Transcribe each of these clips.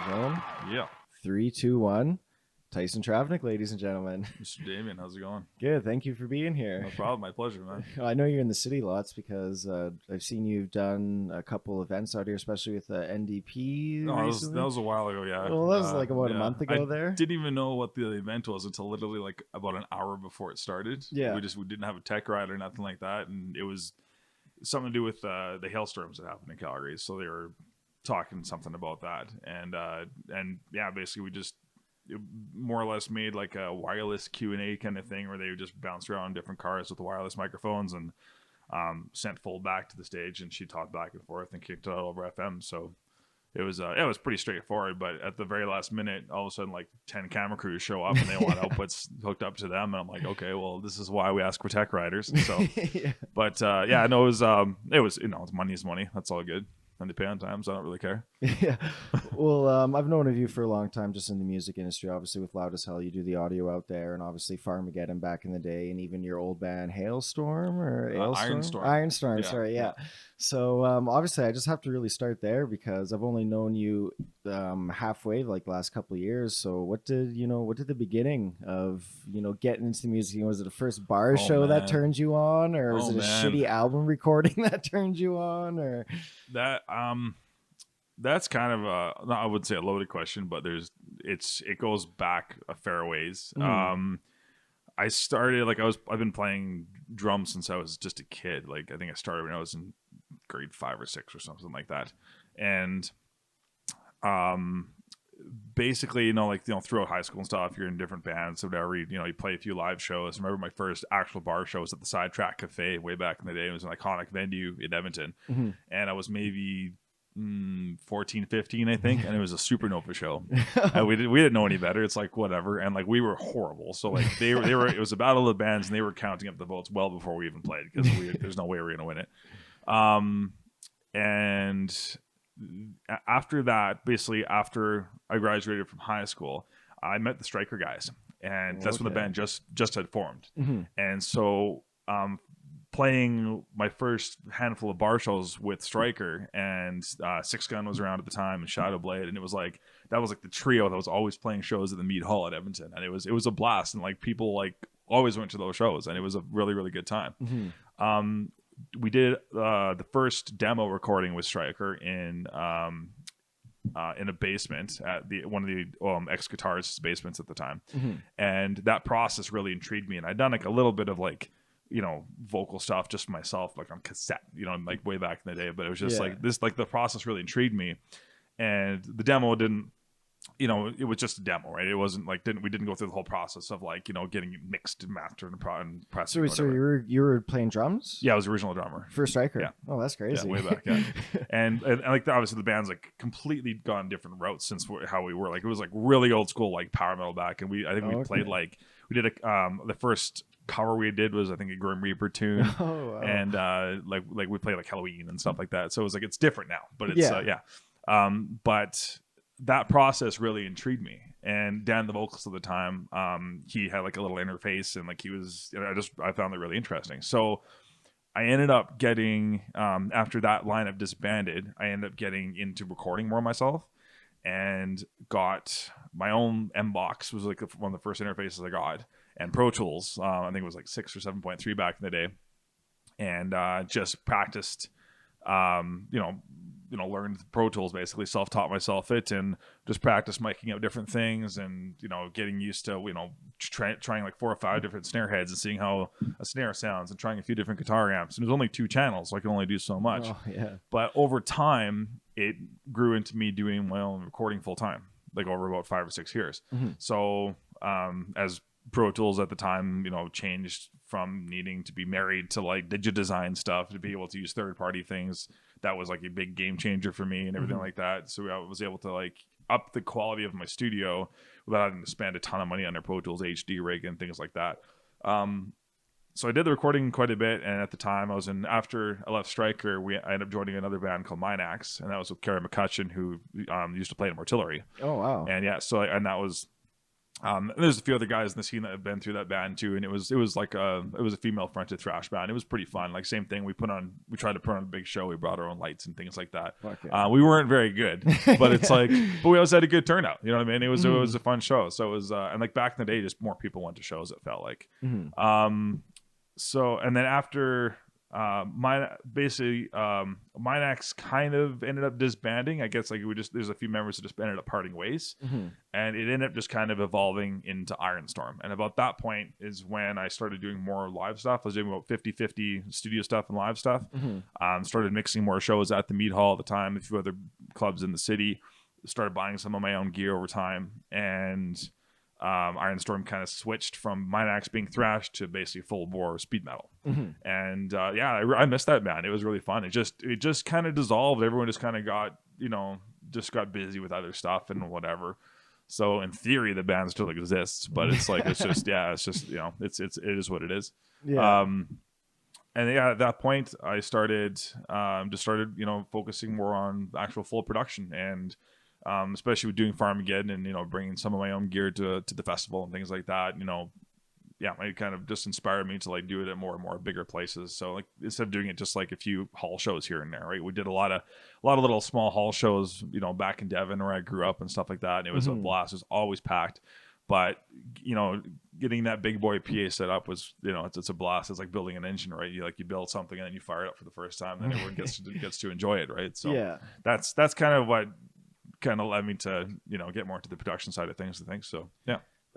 Going? Yeah. 3, 2, 1. Tyson Travnik, ladies and gentlemen. Mr. Damien, how's it going? Good. Thank you for being here. No problem. My pleasure, man. I know you're in the city lots because I've seen you've done a couple events out here, especially with NDP. No, that was a while ago, yeah. Well, that was like about a month ago I there. didn't even know what the event was until literally like about an hour before it started. Yeah. We didn't have a tech ride or nothing like that. And it was something to do with the hailstorms that happened in Calgary. So they were talking something about that. And yeah, basically we just more or less made like a wireless Q&A kind of thing where they would just bounce around different cars with the wireless microphones and sent full back to the stage, and she talked back and forth and kicked it out over FM. So it was pretty straightforward, but at the very last minute, all of a sudden like 10 camera crews show up and they want outputs hooked up to them, and I'm like, okay, well, this is why we ask for tech riders. So Yeah. but yeah, no, it was it's money is money. That's all good. And they pay on time, so I don't really care. Yeah. Well, I've known of you for a long time just in the music industry. Obviously, with Loud as Hell, you do the audio out there, and obviously Farmageddon back in the day, and even your old band Hailstorm or Ironstorm. Yeah. Sorry, yeah. So obviously, I just have to really start there because I've only known you halfway, like the last couple of years. So what did the beginning of getting into the music? Was it the first bar show that turned you on, or was it a shitty album recording that turned you on, or that? That's kind of I would say a loaded question, but it goes back a fair ways. I started I've been playing drums since I was just a kid. Like I think I started when I was in grade 5 or 6 or something like that. And basically, throughout high school and stuff, you're in different bands, so whatever, you play a few live shows. I remember my first actual bar show was at the Sidetrack Cafe way back in the day. It was an iconic venue in Edmonton. And I was maybe 14, 15, I think, and it was a Supernova show. And we didn't know any better. It's like whatever, and like we were horrible. So like they were it was a battle of the bands, and they were counting up the votes well before we even played because there's no way we were gonna win it. And after that, basically after I graduated from high school, I met the Striker guys, and that's when the band just had formed. And so playing my first handful of bar shows with Striker, and Six Gun was around at the time, and Shadow Blade, and that was the trio that was always playing shows at the Mead Hall at Edmonton, and it was a blast, and like people like always went to those shows, and it was a really, really good time. We did the first demo recording with Striker in a basement at one of the ex-guitarists' basements at the time. And that process really intrigued me, and I'd done like a little bit of vocal stuff just for myself, like on cassette, like way back in the day, but it was just like this, like the process really intrigued me. And the demo didn't, it was just a demo, right? It wasn't like we didn't go through the whole process of like getting it mixed and mastered and pressed. So you were playing drums? Yeah, I was the original drummer for Striker. Yeah. Oh, that's crazy. Yeah, way back. Yeah. and like obviously the band's like completely gone different routes since how we were. Like it was like really old school like power metal back, and we played like we did the first cover we did was I think a Grim Reaper tune. Oh, wow. And like we played like Halloween and stuff like that. So it was like it's different now, but it's but that process really intrigued me. And Dan, the vocalist at the time, he had like a little interface, and like he was, I found it really interesting. So I ended up getting, after that lineup disbanded, I ended up getting into recording more myself, and got my own M-Box, was like one of the first interfaces I got, and Pro Tools. I think it was like 6 or 7.3 back in the day, and just practiced, learned Pro Tools, basically self-taught myself it, and just practiced miking up different things, and getting used to trying like 4 or 5 different snare heads and seeing how a snare sounds, and trying a few different guitar amps. And there's only 2 channels, so I can only do so much. Oh, yeah. But over time, it grew into me doing my own recording full time, like over about 5 or 6 years. So as Pro Tools at the time, changed from needing to be married to like Digidesign stuff to be able to use third-party things. That was like a big game changer for me and everything like that. So I was able to like up the quality of my studio without having to spend a ton of money on their Pro Tools HD rig and things like that. So I did the recording quite a bit, and at the time after I left Striker, I ended up joining another band called Minax, and that was with Kerry McCutcheon, who used to play in Artillery. Oh, wow. And yeah, so and that was There's a few other guys in the scene that have been through that band too, and it was like it was a female fronted thrash band. It was pretty fun. Like same thing. We tried to put on a big show. We brought our own lights and things like that. Okay. We weren't very good, but it's like, but we always had a good turnout. You know what I mean? It was a fun show. So it was, and like back in the day, just more people went to shows. It felt like. So and then after. Minax kind of ended up disbanding. I guess like there's a few members that just ended up parting ways, and it ended up just kind of evolving into Ironstorm. And about that point is when I started doing more live stuff. I was doing about 50-50 studio stuff and live stuff. Started mixing more shows at the Mead Hall at the time, a few other clubs in the city. Started buying some of my own gear over time, and Ironstorm kind of switched from Minax being thrash to basically full bore speed metal. And I missed that band. It was really fun. It just kind of dissolved. Everyone just kind of got busy with other stuff and whatever. So in theory the band still exists, but it's like it is what it is. And at that point I started focusing more on actual full production, and especially with doing Farmageddon and bringing some of my own gear to the festival and things like that. It kind of just inspired me to like do it at more and more bigger places. So like instead of doing it just like a few hall shows here and there, right? We did a lot of little small hall shows, back in Devon where I grew up and stuff like that. And it was a blast. It was always packed. But getting that big boy PA set up was it's a blast. It's like building an engine, right? You build something and then you fire it up for the first time, and then everyone gets to enjoy it, right? So that's kind of what kind of led me to get more into the production side of things, I think. So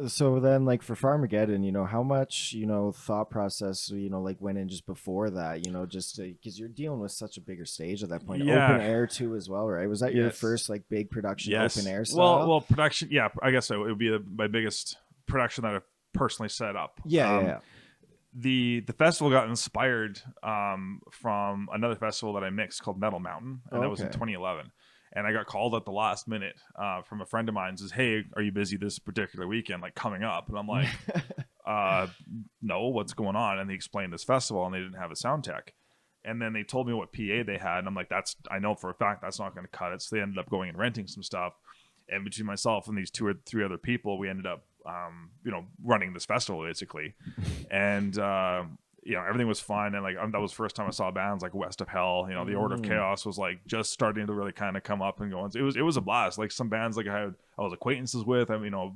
So then, like for Farmageddon, how much thought process like went in just before that, just because you're dealing with such a bigger stage at that point. Open air too as well, right? Was that your first like big production open air style? Well, production, I guess it would be my biggest production that I've personally set up. The festival got inspired from another festival that I mixed called Metal Mountain, and that was in 2011. And I got called at the last minute from a friend of mine. Says, "Hey, are you busy this particular weekend, like coming up?" And I'm like, "No, what's going on?" And they explained this festival, and they didn't have a sound tech. And then they told me what PA they had, and I'm like, I know for a fact that's not going to cut it. So they ended up going and renting some stuff. And between myself and these 2 or 3 other people, we ended up, running this festival basically. And everything was fun, and like that was the first time I saw bands like West of Hell. The Order of Chaos was like just starting to really kind of come up and go. It was a blast. Like some bands like I was acquaintances with.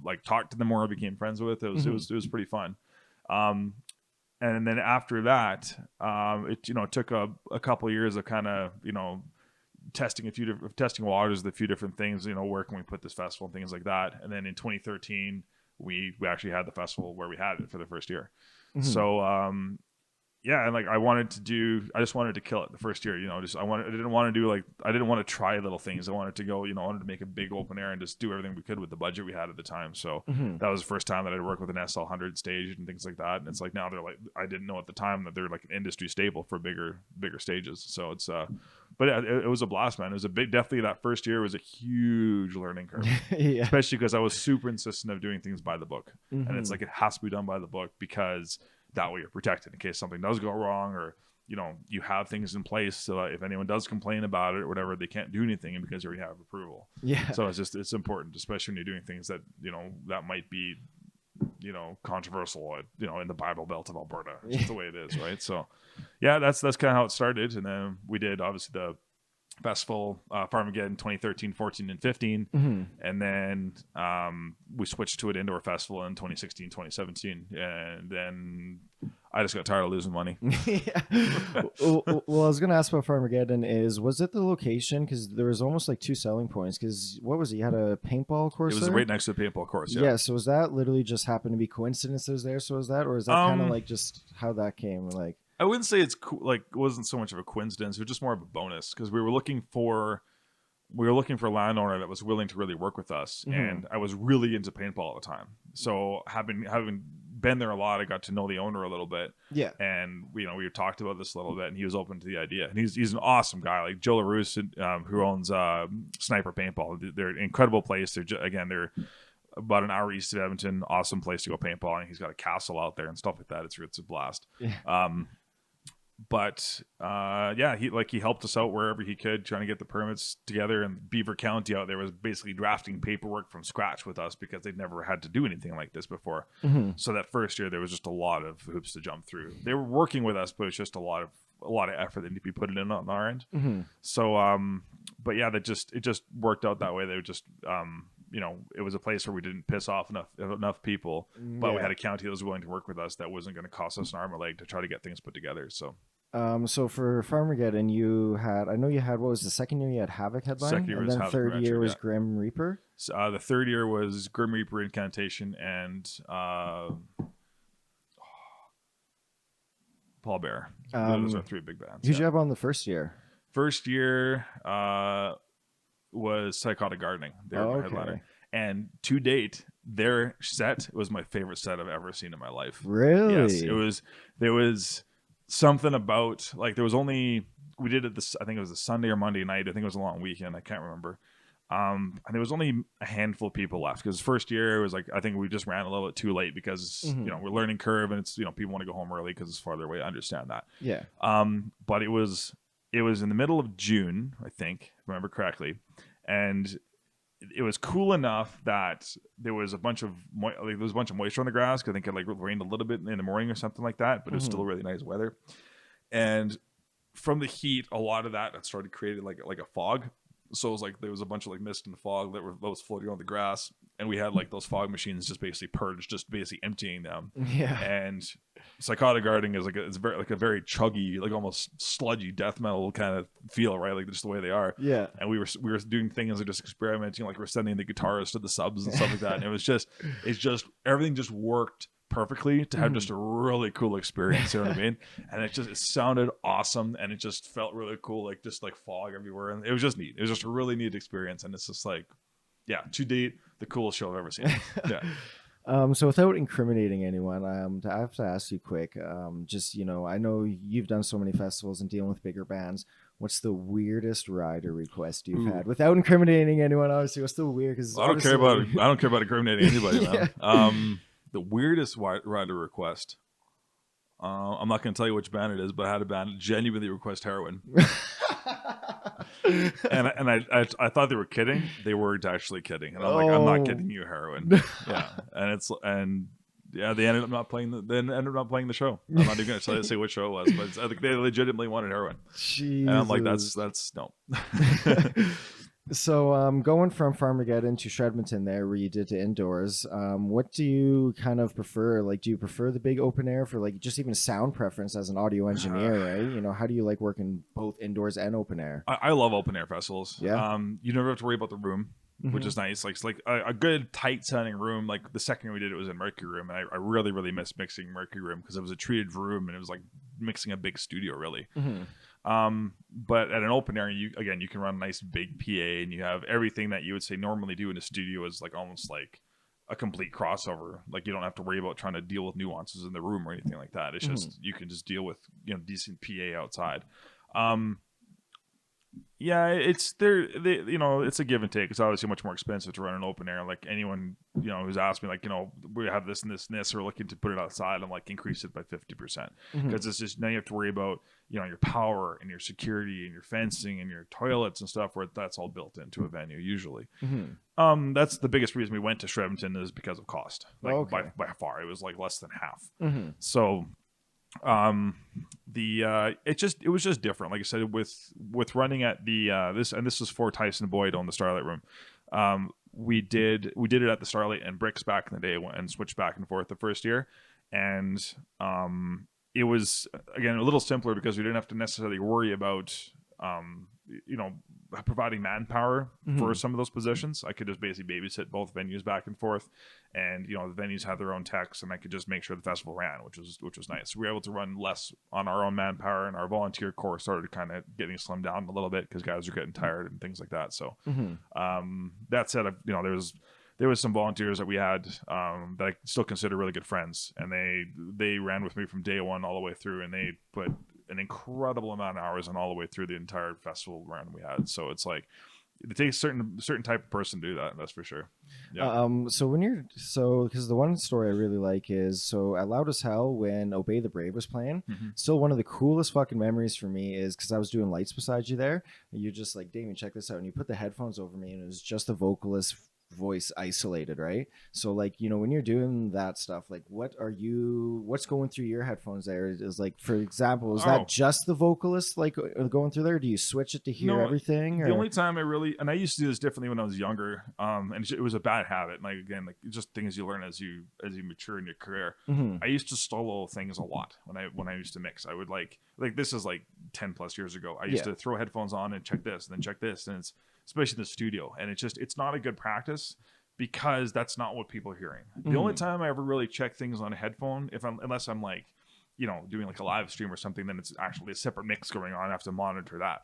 Like talked to them more, I became friends with. It was pretty fun. And then after that, it took a couple of years of kind of testing waters with a few different things. Where can we put this festival and things like that. And then in 2013, we actually had the festival where we had it for the first year. So and like I just wanted to kill it the first year. I didn't want to try little things. I wanted to go, I wanted to make a big open air and just do everything we could with the budget we had at the time. So that was the first time that I'd worked with an SL100 stage and things like that. And it's like now they're like, I didn't know at the time that they're like an industry staple for bigger stages. So it's but it was a blast, man. It was definitely that first year was a huge learning curve, especially because I was super insistent of doing things by the book. And it's like, it has to be done by the book, because that way you're protected in case something does go wrong, or you have things in place so that if anyone does complain about it or whatever, they can't do anything because you already have approval. So it's important, especially when you're doing things that that might be controversial in the Bible Belt of Alberta. It's just the way it is, right? So that's kind of how it started. And then we did obviously the festival Farmageddon 2013, 14, and 15, and then we switched to an indoor festival in 2016, 2017, and then I just got tired of losing money. Well, I was gonna ask about Farmageddon. Was it the location? Because there was almost like 2 selling points. Because what was it? You had a paintball course. It was there? Right next to the paintball course. So was that literally just happened to be coincidences there? So was that, or is that kind of like just how that came? Like, I wouldn't say it wasn't so much of a coincidence. It was just more of a bonus, because we were looking for a landowner that was willing to really work with us, and I was really into paintball at the time. So having been there a lot, I got to know the owner a little bit. And we talked about this a little bit, and he was open to the idea. And he's an awesome guy, like Joe LaRousse, who owns Sniper Paintball. They're an incredible place. They're about an hour east of Edmonton. Awesome place to go paintballing. He's got a castle out there and stuff like that. It's a blast. but he helped us out wherever he could, trying to get the permits together. And Beaver County out there was basically drafting paperwork from scratch with us because they'd never had to do anything like this before. So that first year there was just a lot of hoops to jump through. They were working with us, but it's just a lot of effort that need to be put in on our end. So but yeah, it just worked out that way. They were just it was a place where we didn't piss off enough people, but we had a county that was willing to work with us that wasn't going to cost us an arm or leg to try to get things put together. So so for Farmageddon, what was the second year you had Havoc headline? Second year and was then Havoc third year Rancher, was Grim Reaper? So, the third year was Grim Reaper, Incantation, and Paul Bear. Those are three big bands. Who'd you have on the first year? First year was Psychotic Gardening. They were my headliner. And to date, their set was my favorite set I've ever seen in my life. Really? Yes. There was something about, like, we did it I think it was a Sunday or Monday night. I think it was a long weekend. I can't remember. And there was only a handful of people left because first year it was like, I think we just ran a little bit too late because we're learning curve and it's people want to go home early because it's farther away. I understand that. Yeah. But it was in the middle of June, I think, if I remember correctly, and it was cool enough that there was a bunch of moisture on the grass. 'Cause I think it rained a little bit in the morning or something like that, but it was still really nice weather. And from the heat, a lot of that started creating like a fog. So it was like there was a bunch of mist and fog that was floating on the grass, and we had those fog machines just basically purged, just basically emptying them. Yeah. And Psychotic Gardening is it's a very chuggy, almost sludgy death metal kind of feel, right? Like just the way they are. Yeah. And we were doing things like just experimenting, we're sending the guitarists to the subs and stuff like that. And it's just everything just worked perfectly to have just a really cool experience. You know what I mean? And it sounded awesome, and it just felt really cool, just fog everywhere, and it was just neat. It was just a really neat experience, and it's just to date the coolest show I've ever seen. Yeah. So without incriminating anyone, I have to ask you quick. I know you've done so many festivals and dealing with bigger bands. What's the weirdest rider request you've had? Without incriminating anyone, obviously. What's the weird? Because I don't care about incriminating anybody, man. The weirdest rider request. I'm not going to tell you which band it is, but I had a band genuinely request heroin. and I thought they were kidding. They weren't actually kidding. And I'm like, I'm not kidding you, heroin. Yeah. And they ended up not playing the show. I'm not even going to say which show it was, but I think they legitimately wanted heroin. Jesus. And I'm like, that's no. So going from Farmageddon to Shredmonton there, where you did the indoors, what do you kind of prefer? Do you prefer the big open air for just even sound preference as an audio engineer, right? How do you like working both indoors and open air? I love open air festivals. Yeah. You never have to worry about the room, which is nice. It's a good tight sounding room. The second year we did it was in Mercury Room, and I really, really miss mixing Mercury Room because it was a treated room and it was like mixing a big studio, really. But at an open air, you can run a nice big PA, and you have everything that you would say normally do in a studio is almost like a complete crossover. You don't have to worry about trying to deal with nuances in the room or anything like that. It's just you can just deal with decent PA outside. Yeah, it's it's a give and take. It's obviously much more expensive to run an open air. Anyone, who's asked me, we have this and this and this, or looking to put it outside, I'm increase it by 50%. Because it's just, now you have to worry about, your power and your security and your fencing and your toilets and stuff, where that's all built into a venue usually. That's the biggest reason we went to Shredmonton, is because of cost. By far, it was less than half. So it was just different. Like I said, with running at the this was for Tyson Boyd on the Starlight Room. We did it at the Starlight and Bricks back in the day, and switched back and forth the first year, and it was again a little simpler because we didn't have to necessarily worry about providing manpower for some of those positions. I could just basically babysit both venues back and forth, and the venues had their own techs, and I could just make sure the festival ran, which was nice. We were able to run less on our own manpower, and our volunteer corps started kind of getting slimmed down a little bit because guys are getting tired and things like that. So that said, there was some volunteers that we had that I still consider really good friends, and they ran with me from day one all the way through, and they put an incredible amount of hours and all the way through the entire festival run we had. So it's it takes certain type of person to do that. That's for sure. Yeah. So because the one story I really like is, so at Loud as Hell when Obey the Brave was playing, still one of the coolest fucking memories for me is because I was doing lights beside you there, and you're just like, Damien, check this out, and you put the headphones over me, and it was just the vocalist voice isolated, right? So like, when you're doing that stuff, like what's going through your headphones there? Is like, for example, is that just the vocalist like going through there? Do you switch it to hear everything? The only time and I used to do this differently when I was younger, and it was a bad habit. And like, again, like just things you learn as you mature in your career. I used to solo things a lot when I used to mix. I would like this is like 10 plus years ago. I used to throw headphones on and check this and then check this, and it's especially in the studio, and it's not a good practice because that's not what people are hearing. The only time I ever really check things on a headphone, unless I'm like, doing like a live stream or something, then it's actually a separate mix going on. I have to monitor that.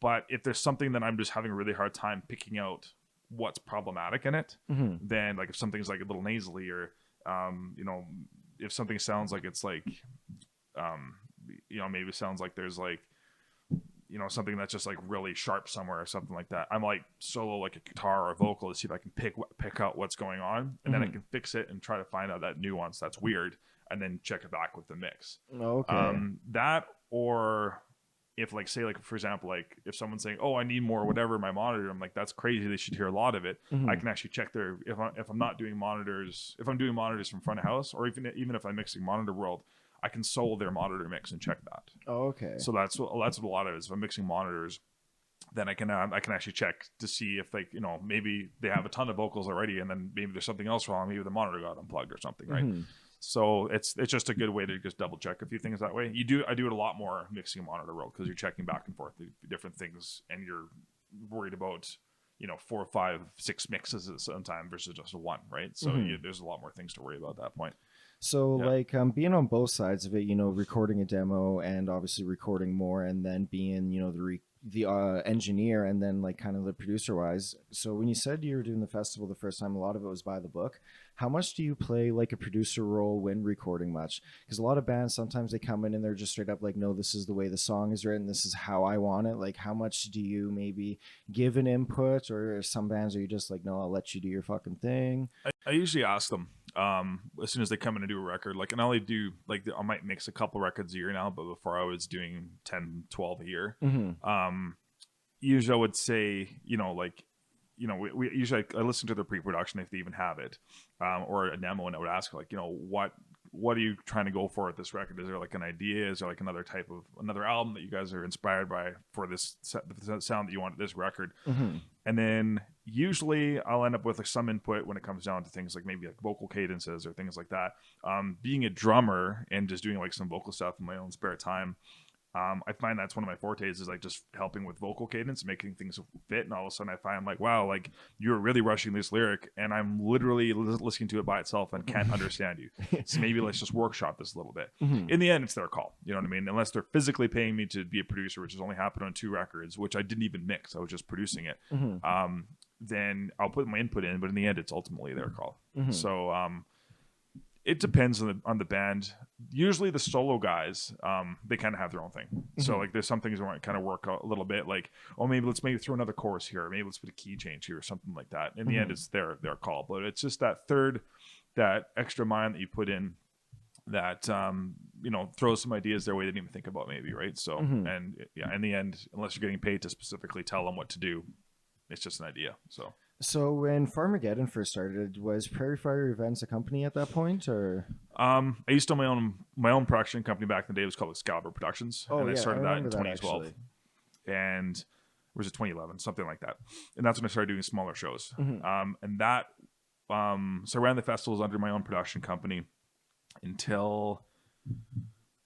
But if there's something that I'm just having a really hard time picking out what's problematic in it, then like if something's like a little nasally, or if something sounds like it's like maybe it sounds like there's like something that's just like really sharp somewhere or something like that, I'm like solo like a guitar or a vocal to see if I can pick out what's going on, and then I can fix it and try to find out that nuance that's weird, and then check it back with the mix. That, or if like, say like for example, like if someone's saying, oh, I need more whatever in my monitor, I'm like, that's crazy, they should hear a lot of it. I can actually check if I'm not doing monitors, if I'm doing monitors from front of house, or even if I'm mixing Monitor World, I can solo their monitor mix and check that. So that's what a lot of it is. If I'm mixing monitors, then I can actually check to see if like maybe they have a ton of vocals already, and then maybe there's something else wrong. Maybe the monitor got unplugged or something, right? So it's just a good way to just double check a few things that way. I do it a lot more mixing Monitor World, because you're checking back and forth the different things, and you're worried about 4, 5, 6 mixes at some time versus just one, right? So there's a lot more things to worry about at that point. So like being on both sides of it, recording a demo and obviously recording more, and then being the engineer, and then like kind of the producer wise. So when you said you were doing the festival the first time, a lot of it was by the book. How much do you play like a producer role when recording much? Because a lot of bands, sometimes they come in and they're just straight up like, no, this is the way the song is written, this is how I want it. Like, how much do you maybe give an input, or some bands are you just like, no, I'll let you do your fucking thing? I usually ask them as soon as they come in and do a record, like, and I only do like, I might mix a couple records a year now, but before I was doing 10, 12 a year. Usually I would say, we usually, I listen to the pre-production if they even have it, or a demo, and I would ask like, what are you trying to go for at this record? Is there like an idea? Is there like another album that you guys are inspired by for this sound that you want at this record? And then usually I'll end up with like some input when it comes down to things like maybe like vocal cadences or things like that. Being a drummer and just doing like some vocal stuff in my own spare time, I find that's one of my fortes, is like just helping with vocal cadence, making things fit. And all of a sudden I find like, wow, like you're really rushing this lyric, and I'm literally listening to it by itself and can't understand you. So maybe let's just workshop this a little bit. In the end, it's their call. You know what I mean? Unless they're physically paying me to be a producer, which has only happened on 2 records, which I didn't even mix. I was just producing it. Then I'll put my input in, but in the end, it's ultimately their call. So, it depends on the band. Usually the solo guys, they kind of have their own thing. So like there's some things where I kind of work a little bit, like, oh, maybe throw another chorus here, or maybe let's put a key change here or something like that. In the end, it's their call. But it's just that extra mind that you put in that throws some ideas their way they didn't even think about, maybe, right? So and yeah, in the end, unless you're getting paid to specifically tell them what to do, it's just an idea. So when Farmageddon first started, was Prairie Fire Events a company at that point, or? I used to own my own production company back in the day. It was called Garba Productions, and I started that in 2012, and or was it 2011, something like that. And that's when I started doing smaller shows. And that, so I ran the festivals under my own production company until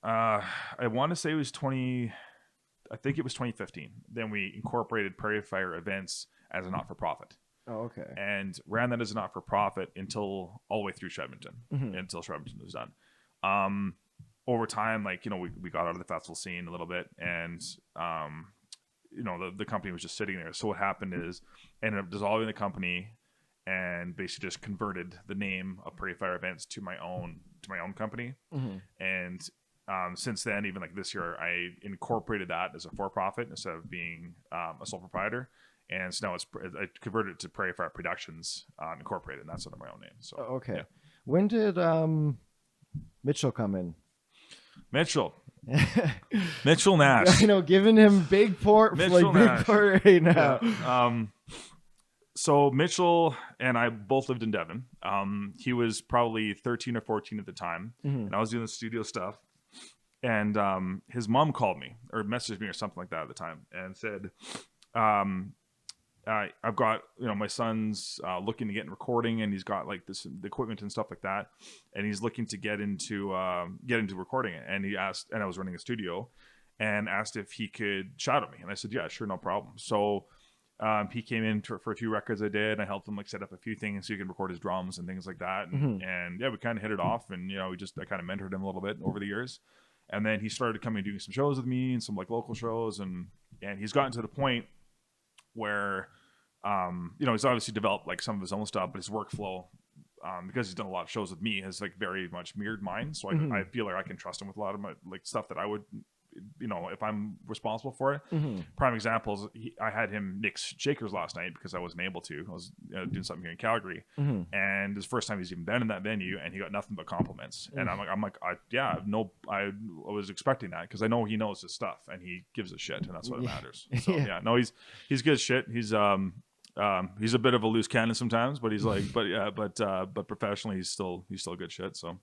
I want to say it was 2015. Then we incorporated Prairie Fire Events as a not-for-profit. Oh, okay. And ran that as a not-for-profit until all the way through Shedmonton, until Shedmonton was done. Over time, like, we got out of the festival scene a little bit, and the company was just sitting there. So what happened is I ended up dissolving the company and basically just converted the name of Prairie Fire Events to my own company. And since then, even like this year, I incorporated that as a for-profit instead of being a sole proprietor. And so now I converted it to Prairie Fire Productions Incorporated, and that's under my own name. So Okay. yeah. When did Mitchell come in? Mitchell Nash. Giving him big port, Mitchell big Nash. port right now. Yeah. So Mitchell and I both lived in Devon. He was probably 13 or 14 at the time, and I was doing the studio stuff. And his mom called me or messaged me or something like that at the time and said, I've got, my son's looking to get in recording, and he's got like the equipment and stuff like that, and he's looking to get into recording it. And he asked, and I was running a studio, and asked if he could shadow me, and I said, yeah, sure, no problem. So he came in for a few records I did, and I helped him like set up a few things so he can record his drums and things like that. And yeah, we kind of hit it off, and I kind of mentored him a little bit over the years. And then he started coming and doing some shows with me and some like local shows, and he's gotten to the point where he's obviously developed like some of his own stuff, but his workflow, because he's done a lot of shows with me, has like very much mirrored mine. So I feel like I can trust him with a lot of my like stuff that I would, if I'm responsible for it. Prime examples, I had him mix shakers last night because I wasn't able to. I was doing something here in Calgary, and it's the first time he's even been in that venue, and he got nothing but compliments. And I was expecting that because I know he knows his stuff and he gives a shit, and that's what matters. So he's good shit. He's a bit of a loose cannon sometimes, but he's like, but professionally he's still good shit. So.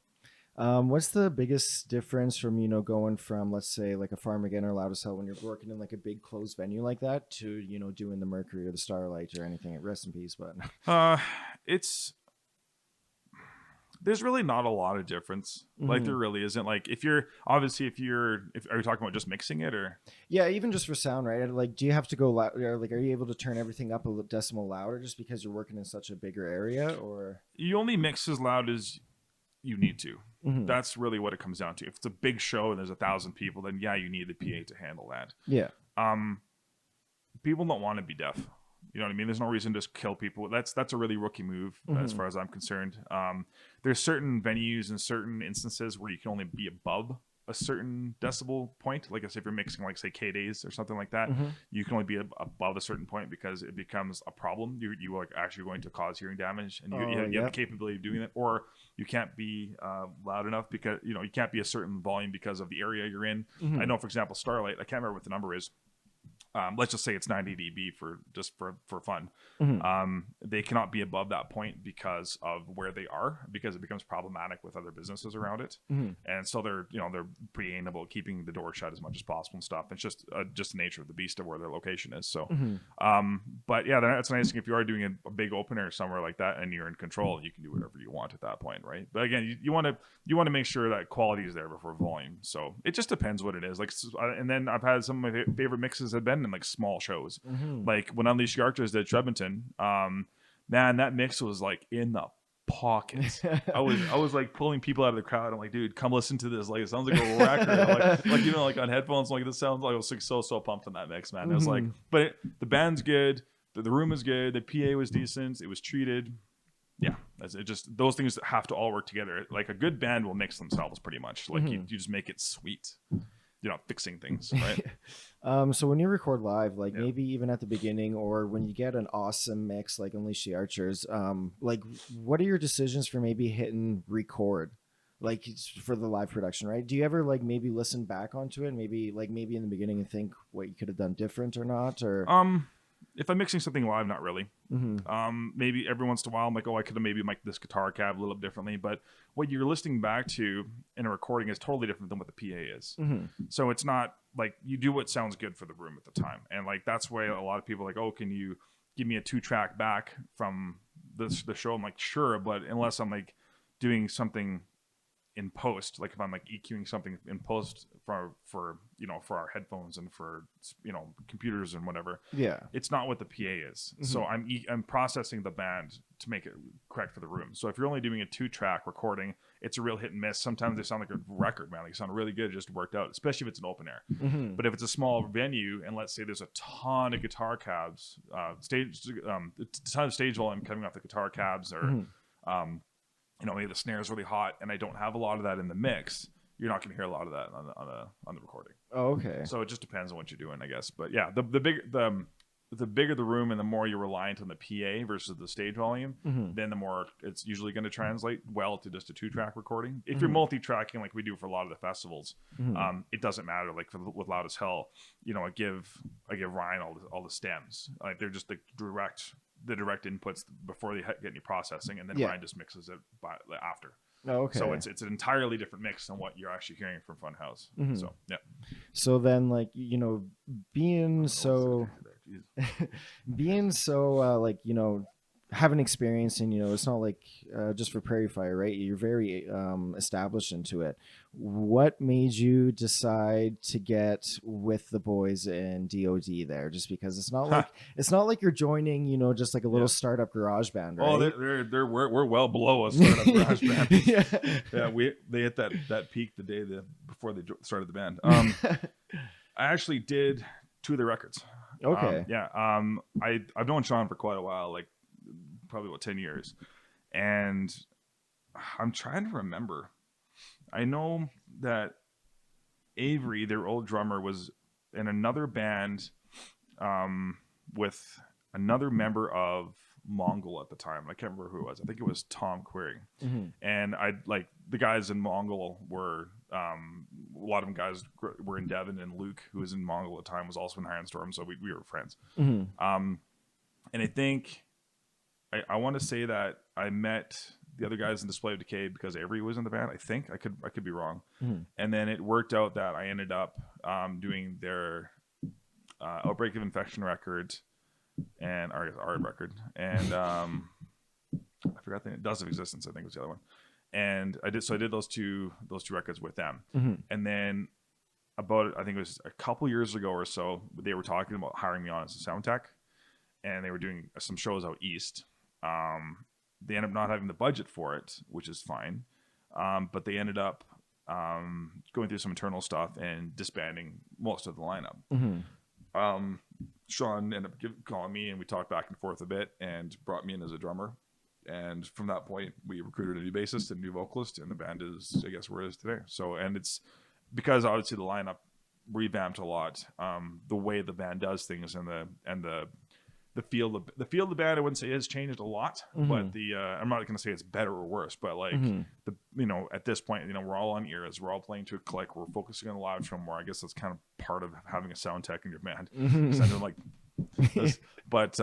What's the biggest difference from, going from, let's say, like a Farmageddon or Loud as Hell when you're working in like a big closed venue like that to, doing the Mercury or the Starlight or anything? Rest in peace, but there's really not a lot of difference. Like there really isn't. Like are you talking about just mixing it or? Yeah, even just for sound, right? Like, do you have to go loud? Like, are you able to turn everything up a decimal louder just because you're working in such a bigger area, or? You only mix as loud as you need to. That's really what it comes down to. If it's a big show and there's 1,000 people, then yeah, you need the PA to handle that. Yeah. People don't want to be deaf. You know what I mean? There's no reason to just kill people. That's a really rookie move as far as I'm concerned. There's certain venues and certain instances where you can only be above a certain decibel point. Like if you're mixing like say K-Days or something like that, you can only be above a certain point because it becomes a problem. You are actually going to cause hearing damage, and you have the capability of doing that. Or you can't be loud enough because you can't be a certain volume because of the area you're in. I know, for example, Starlight, I can't remember what the number is. Let's just say it's 90 dB for fun. They cannot be above that point because of where they are, because it becomes problematic with other businesses around it. And so they're pretty anal about keeping the door shut as much as possible and stuff. It's just the nature of the beast of where their location is. So, but yeah, that's a nice thing if you are doing a big opener somewhere like that and you're in control, you can do whatever you want at that point, right? But again, you want to make sure that quality is there before volume. So it just depends what it is. Like, and then I've had some of my favorite mixes have been in like small shows, like when Unleashed Characters did Edmonton. Man, that mix was like in the pockets. I was like pulling people out of the crowd. I'm like, dude, come listen to this. Like, it sounds like a record. like on headphones. Like, this sounds like I was like so pumped on that mix, man. It was like, but the band's good. The room is good. The PA was decent. It was treated. Yeah, those things have to all work together. Like a good band will mix themselves pretty much. Like you just make it sweet. You're not fixing things, right? So when you record live, like maybe even at the beginning or when you get an awesome mix like Unleash the Archers, like what are your decisions for maybe hitting record, like for the live production, right? Do you ever like maybe listen back onto it, maybe in the beginning and think what you could have done different or not, or? If I'm mixing something live, not really. Maybe every once in a while, I'm like, oh, I could have maybe mic'd this guitar cab a little bit differently. But what you're listening back to in a recording is totally different than what the PA is. So it's not like you do what sounds good for the room at the time. And like that's why a lot of people are like, oh, can you give me a 2-track back from the show? I'm like, sure, but unless I'm like doing something in post, like if I'm like EQing something in post for our headphones and for computers and whatever, it's not what the PA is. So I'm processing the band to make it correct for the room. So if you're only doing a 2-track recording, it's a real hit and miss. Sometimes they sound like a record, man. They sound really good, it just worked out, especially if it's an open air. But if it's a small venue and let's say there's a ton of guitar cabs, a ton of stage volume coming off the guitar cabs, or maybe the snare is really hot and I don't have a lot of that in the mix, you're not going to hear a lot of that on the recording. Oh, okay. So it just depends on what you're doing, I guess. But yeah, the the bigger the room and the more you're reliant on the PA versus the stage volume, then the more it's usually going to translate well to just a 2-track recording. If you're multi-tracking like we do for a lot of the festivals, it doesn't matter. Like with Loud as Hell, you know, I give Ryan all the stems. Like they're just the direct inputs before they get any processing, and then Ryan just mixes it after. Oh, okay. So it's an entirely different mix than what you're actually hearing from Funhouse. So yeah. So then, like, you know, being so like, you know, having experience, and you know, it's not like just for Prairie Fire, right? You're very established into it. What made you decide to get with the boys in DOD there? Just because it's not like you're joining, you know, just like a little startup garage band, right? Oh, we're well below a startup garage band. They hit that peak the day before they started the band. I actually did 2 of their records. Okay. I've known Sean for quite a while, like probably about 10 years, and I'm trying to remember. I know that Avery, their old drummer, was in another band with another member of Mongol at the time. I can't remember who it was. I think it was Tom Query. And I like the guys in Mongol were a lot of them guys were in Devon, and Luke, who was in Mongol at the time, was also in Ironstorm, so we were friends. And I think I want to say that I met the other guys in Display of Decay because Avery was in the band. I think I could be wrong. And then it worked out that I ended up doing their Outbreak of Infection record and our record, and I forgot the Dust of Existence, I think was the other one. And I did those two records with them. And then about, I think it was a couple years ago or so, they were talking about hiring me on as a sound tech, and they were doing some shows out east. They ended up not having the budget for it, which is fine. But they ended up going through some internal stuff and disbanding most of the lineup. Sean ended up calling me, and we talked back and forth a bit and brought me in as a drummer. And from that point, we recruited a new bassist and a new vocalist, and the band is, I guess, where it is today. So, and it's because obviously the lineup revamped a lot. The way the band does things and the feel of the band, I wouldn't say has changed a lot, but I'm not going to say it's better or worse, but like you know, at this point, you know, we're all on ears, we're all playing to a click, we're focusing on the live show more. I guess that's kind of part of having a sound tech in your band. Sounding like this. But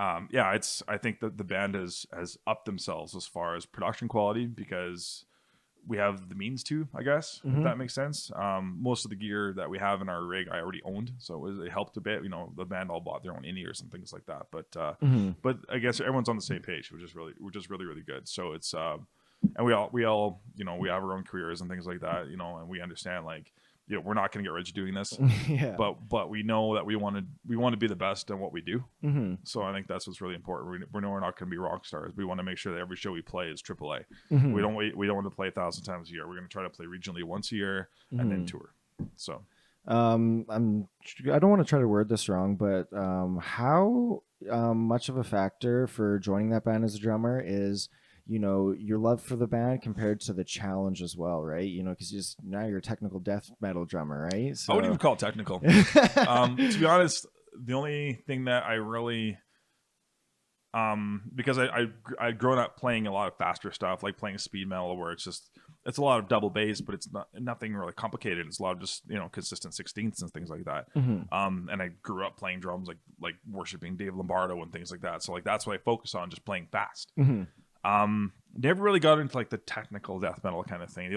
I think that the band has upped themselves as far as production quality because we have the means to, I guess, if that makes sense. Most of the gear that we have in our rig I already owned, so it helped a bit. You know, the band all bought their own in-ears and things like that. But I guess everyone's on the same page, which is really good. So it's and we all you know, we have our own careers and things like that, you know, and we understand, like, you know, we're not going to get rich doing this, but we know that we want to be the best in what we do. So I think that's what's really important. We know we're not going to be rock stars. We want to make sure that every show we play is AAA. We don't want to play 1,000 times a year. We're going to try to play regionally once a year and then tour. So I don't want to try to word this wrong, but how much of a factor for joining that band as a drummer is, you know, your love for the band compared to the challenge as well, right? You know, because now you're a technical death metal drummer, right? So... I wouldn't even call it technical. To be honest, the only thing that I really, because I'd grown up playing a lot of faster stuff, like playing speed metal, where it's a lot of double bass, but it's nothing really complicated. It's a lot of just, you know, consistent 16ths and things like that. And I grew up playing drums, like worshiping Dave Lombardo and things like that. So like that's what I focus on, just playing fast. Never really got into like the technical death metal kind of thing. The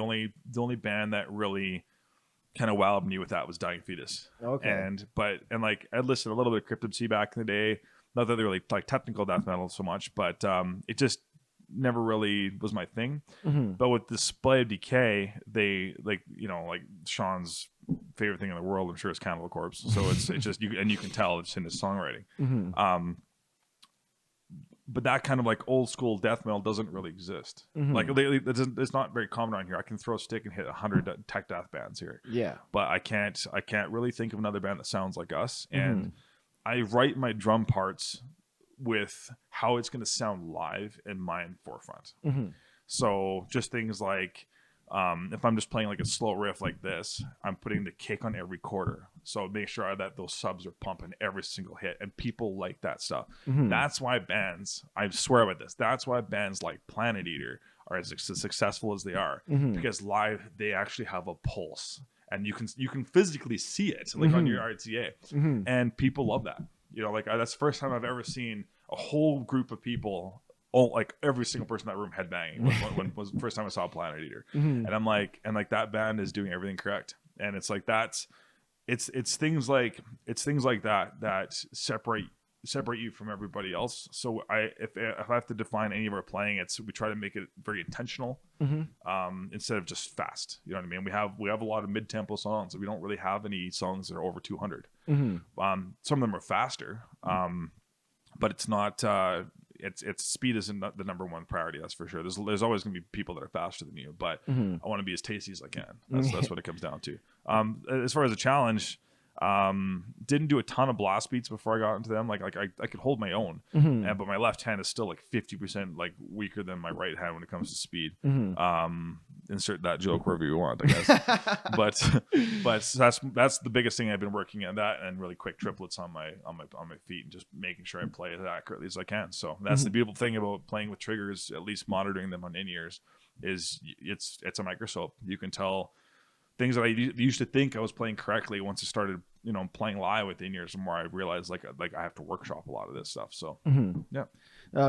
only band that really kind of wowed me with that was Dying Fetus. Okay. And like I'd listened a little bit of Cryptid Sea back in the day. Not that they really like technical death metal so much, but it just never really was my thing. But with Display of Decay, they, like, you know, like Sean's favorite thing in the world, I'm sure, is Cannibal Corpse. So it's just you can tell it's in his songwriting. But that kind of like old school death metal doesn't really exist. Like it's not very common around here. I can throw a stick and hit 100 tech death bands here. Yeah, but I can't really think of another band that sounds like us. And I write my drum parts with how it's going to sound live in mind forefront. So just things like if I'm just playing like a slow riff like this, I'm putting the kick on every quarter. So make sure that those subs are pumping every single hit, and people like that stuff. That's why bands, I swear by this, that's why bands like Planet Eater are as successful as they are, because live they actually have a pulse, and you can physically see it like on your RTA, and people love that. You know, like that's the first time I've ever seen a whole group of people, like every single person in that room headbanging when was the first time I saw Planet Eater. And I'm like, that band is doing everything correct. And it's like, it's things like that separate you from everybody else. So if I have to define any of our playing, we try to make it very intentional, instead of just fast. You know what I mean? We have a lot of mid-tempo songs. We don't really have any songs that are over 200. Some of them are faster, but it's not. It's speed isn't the number one priority. That's for sure. There's always going to be people that are faster than you, but I want to be as tasty as I can. That's what it comes down to. As far as a challenge, didn't do a ton of blast beats before I got into them. Like I could hold my own, but my left hand is still like 50% like weaker than my right hand when it comes to speed. Insert that joke wherever you want, I guess. but that's the biggest thing I've been working on, that and really quick triplets on my feet, and just making sure I play as accurately as I can. So that's the beautiful thing about playing with triggers, at least monitoring them on in-ears, is it's a microscope. You can tell things that I used to think I was playing correctly. Once I started, playing live with in-ears, the more I realized like I have to workshop a lot of this stuff. So yeah.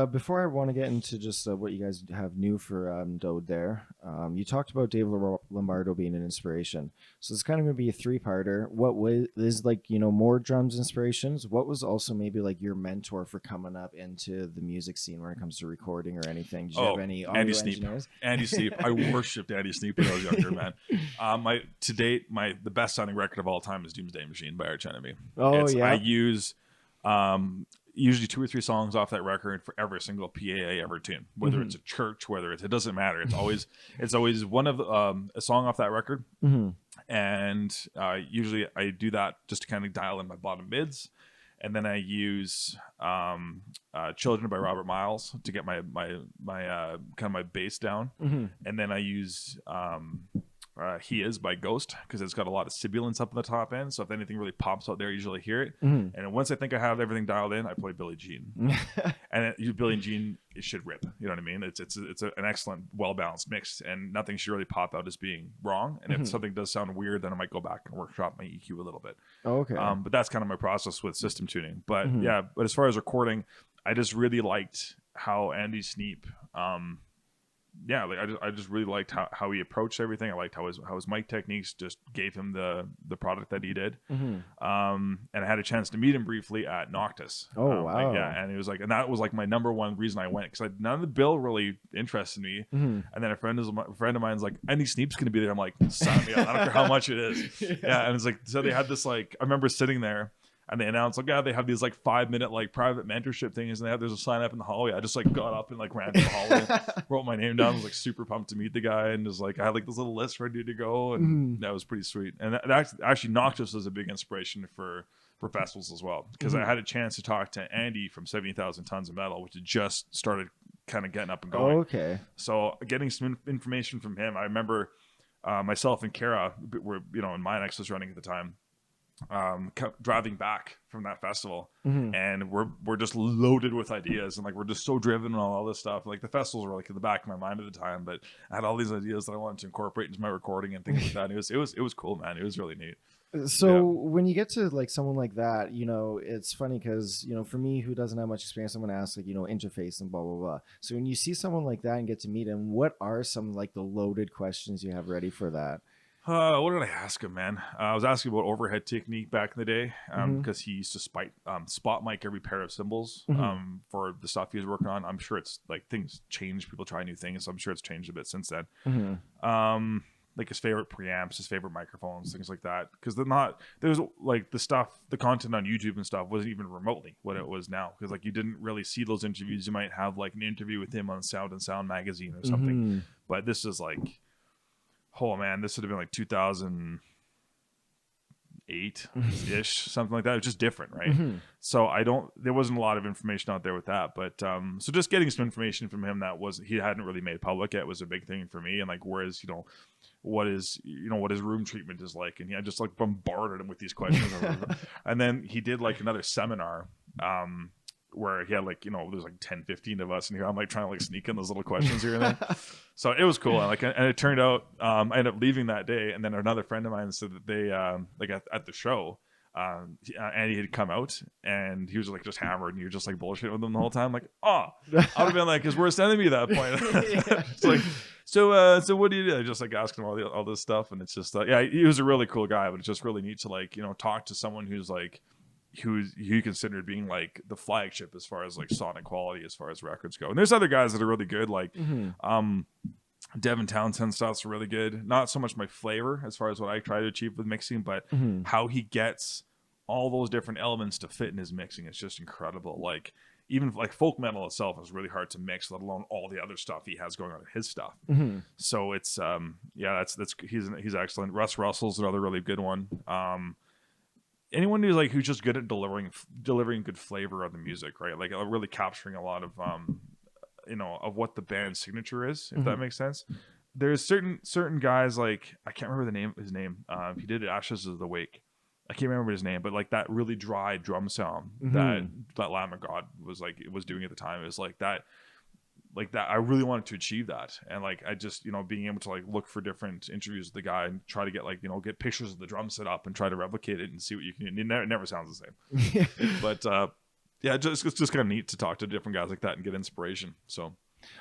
Before I want to get into just what you guys have new for Dode there, you talked about Dave Lombardo being an inspiration. So it's kind of going to be a three-parter. What is like, more drums inspirations? What was also maybe like your mentor for coming up into the music scene when it comes to recording or anything? Did you have any audio engineers? Andy Sneap. I worshipped Andy Sneap when I was younger, man. To date, the best sounding record of all time is Doomsday Machine by Arch Enemy. I use usually 2 or 3 songs off that record for every single PA I ever tune, whether it's a church, it doesn't matter. It's always one of a song off that record. And usually I do that just to kind of dial in my bottom mids. And then I use Children by Robert Miles to get my kind of my bass down. And then I use He Is by Ghost, because it's got a lot of sibilance up in the top end. So if anything really pops out there, I usually hear it. And once I think I have everything dialed in, I play Billie Jean. And Billie Jean, it should rip. You know what I mean? It's an excellent, well-balanced mix, and nothing should really pop out as being wrong. And if something does sound weird, then I might go back and workshop my EQ a little bit. Okay. But that's kind of my process with system tuning. But but as far as recording, I just really liked how Andy Sneap, I just really liked how he approached everything. I liked how his mic techniques just gave him the product that he did. And I had a chance to meet him briefly at Noctis. Oh wow! And he was like, and that was like my number one reason I went, because none of the bill really interested me. And then a friend of mine's like, Andy Sneap's going to be there. I'm like, sign me up. I don't care how much it is. And it's like, so they had this like, I remember sitting there. And they announced, like, they have these like 5-minute like private mentorship things, and there's a sign up in the hallway. I just like got up and like ran to the hallway, wrote my name down. I was like super pumped to meet the guy, and just like I had like this little list ready to go, and that was pretty sweet. And actually, Noctis was a big inspiration for festivals as well, because I had a chance to talk to Andy from 70,000 Tons of Metal, which had just started kind of getting up and going. Okay. So getting some information from him, I remember myself and Kara were in my X was running at the time. Driving back from that festival, and we're just loaded with ideas, and like we're just so driven and all this stuff. Like the festivals were like in the back of my mind at the time, but I had all these ideas that I wanted to incorporate into my recording and things like that. It was cool, man. It was really neat. So when you get to like someone like that, it's funny because, for me who doesn't have much experience, I'm going to ask like, interface and blah, blah, blah. So when you see someone like that and get to meet him, what are some like the loaded questions you have ready for that? What did I ask him, man? I was asking about overhead technique back in the day, because he used to spot mic every pair of cymbals for the stuff he was working on. I'm sure it's like things change, people try new things, so I'm sure it's changed a bit since then. Like his favorite preamps, his favorite microphones, things like that. Because there's like the content on YouTube and stuff wasn't even remotely what it was now. Because like you didn't really see those interviews. You might have like an interview with him on Sound and Sound magazine or something. But this is like, oh man, this would have been like 2000. 8-ish, something like that. It was just different, right? So there wasn't a lot of information out there with that, but so just getting some information from him that he hadn't really made public yet was a big thing for me. And like, whereas, what his room treatment is like, and I just like bombarded him with these questions. And then he did like another seminar where he had like, there's like 10-15 of us, and here I'm like trying to like sneak in those little questions here and there. So it was cool. And it turned out I ended up leaving that day, and then another friend of mine said that they like at the show, Andy had come out, and he was like just hammered, and you were just like bullshitting with him the whole time. Like, I would have been like his worst enemy at that point. It's like, so what do you do? I just like asking him all this stuff, and it's just he was a really cool guy, but it's just really neat to like talk to someone who he considered being like the flagship as far as like sonic quality, as far as records go. And there's other guys that are really good, like Devin Townsend stuff's really good. Not so much my flavor as far as what I try to achieve with mixing, but how he gets all those different elements to fit in his mixing is just incredible. Like even like folk metal itself is really hard to mix, let alone all the other stuff he has going on in his stuff. So it's he's excellent. Russ Russell's another really good one. Anyone who's just good at delivering good flavor of the music, right? Like really capturing a lot of of what the band's signature is, if that makes sense. There's certain guys, like I can't remember his name. He did Ashes of the Wake. I can't remember his name, but like that really dry drum sound that Lamb of God was doing at the time is like that. Like that, I really wanted to achieve that, and like I just being able to like look for different interviews with the guy and try to get like get pictures of the drum set up and try to replicate it and see what you can. It never sounds the same, but it's just kind of neat to talk to different guys like that and get inspiration. So.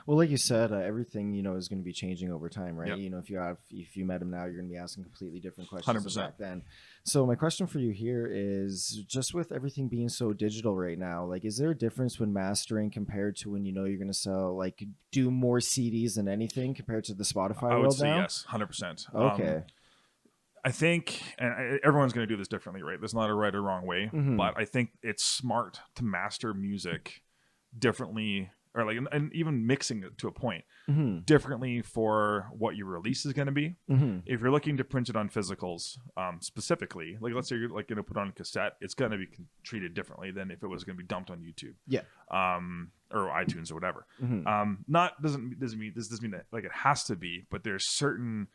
Well, like you said, everything is going to be changing over time, right? Yep. If you met him now, you're going to be asking completely different questions 100%. than back then. So my question for you here is, just with everything being so digital right now, like, is there a difference when mastering compared to when you're going to sell, like, do more CDs than anything compared to the Spotify world now? I would say yes, 100%. Okay. I think, and everyone's going to do this differently, right? There's not a right or wrong way, but I think it's smart to master music differently, or like, and even mixing it to a point differently for what your release is going to be. If you're looking to print it on physicals, specifically, like let's say you're like going to put on a cassette, it's going to be treated differently than if it was going to be dumped on YouTube, or iTunes or whatever. Doesn't mean that like it has to be, but there's certain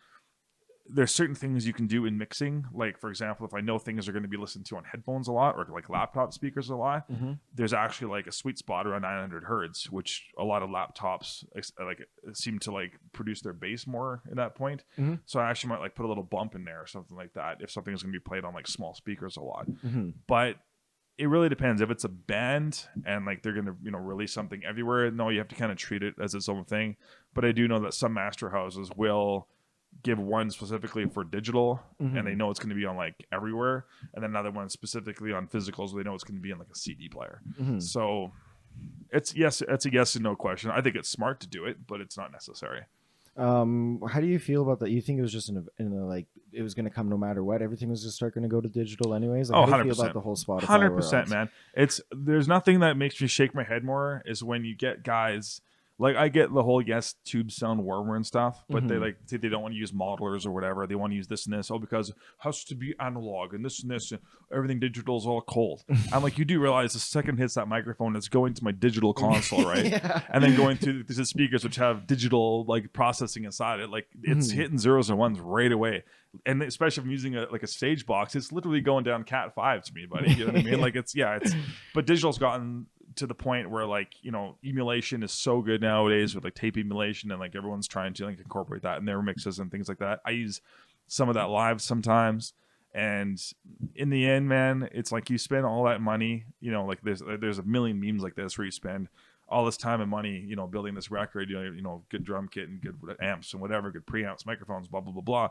things you can do in mixing. Like, for example, if I know things are going to be listened to on headphones a lot, or like laptop speakers a lot, there's actually like a sweet spot around 900 hertz, which a lot of laptops like seem to like produce their bass more at that point. So I actually might like put a little bump in there or something like that if something is going to be played on like small speakers a lot. But it really depends. If it's a band and like they're going to release something everywhere, no, you have to kind of treat it as its own thing. But I do know that some master houses will give one specifically for digital, and they know it's going to be on like everywhere, and then another one specifically on physicals where they know it's going to be in like a CD player. So it's a yes and no question. I think it's smart to do it, but it's not necessary. How do you feel about that? You think it was just like it was going to come no matter what? Everything was just going to go to digital anyways? Like, how do you feel about the whole Spotify 100%, man. There's nothing that makes me shake my head more is when you get guys. Like, I get the whole yes tube sound warmer and stuff, but they like say they don't want to use modelers or whatever. They want to use this and this. Oh, because it has to be analog and this and this, and everything digital is all cold. I'm like, you do realize the second hits that microphone, it's going to my digital console, right? And then going to the speakers which have digital like processing inside it. Like, it's hitting zeros and ones right away. And especially if I'm using a stage box, it's literally going down Cat 5 to me, buddy. You know what I mean? Like, but digital's gotten to the point where like emulation is so good nowadays with like tape emulation, and like everyone's trying to like incorporate that in their mixes and things like that. I use some of that live sometimes, and in the end, man, it's like you spend all that money, like there's a million memes like this where you spend all this time and money, building this record, good drum kit and good amps and whatever, good preamps, microphones, blah, blah, blah, blah.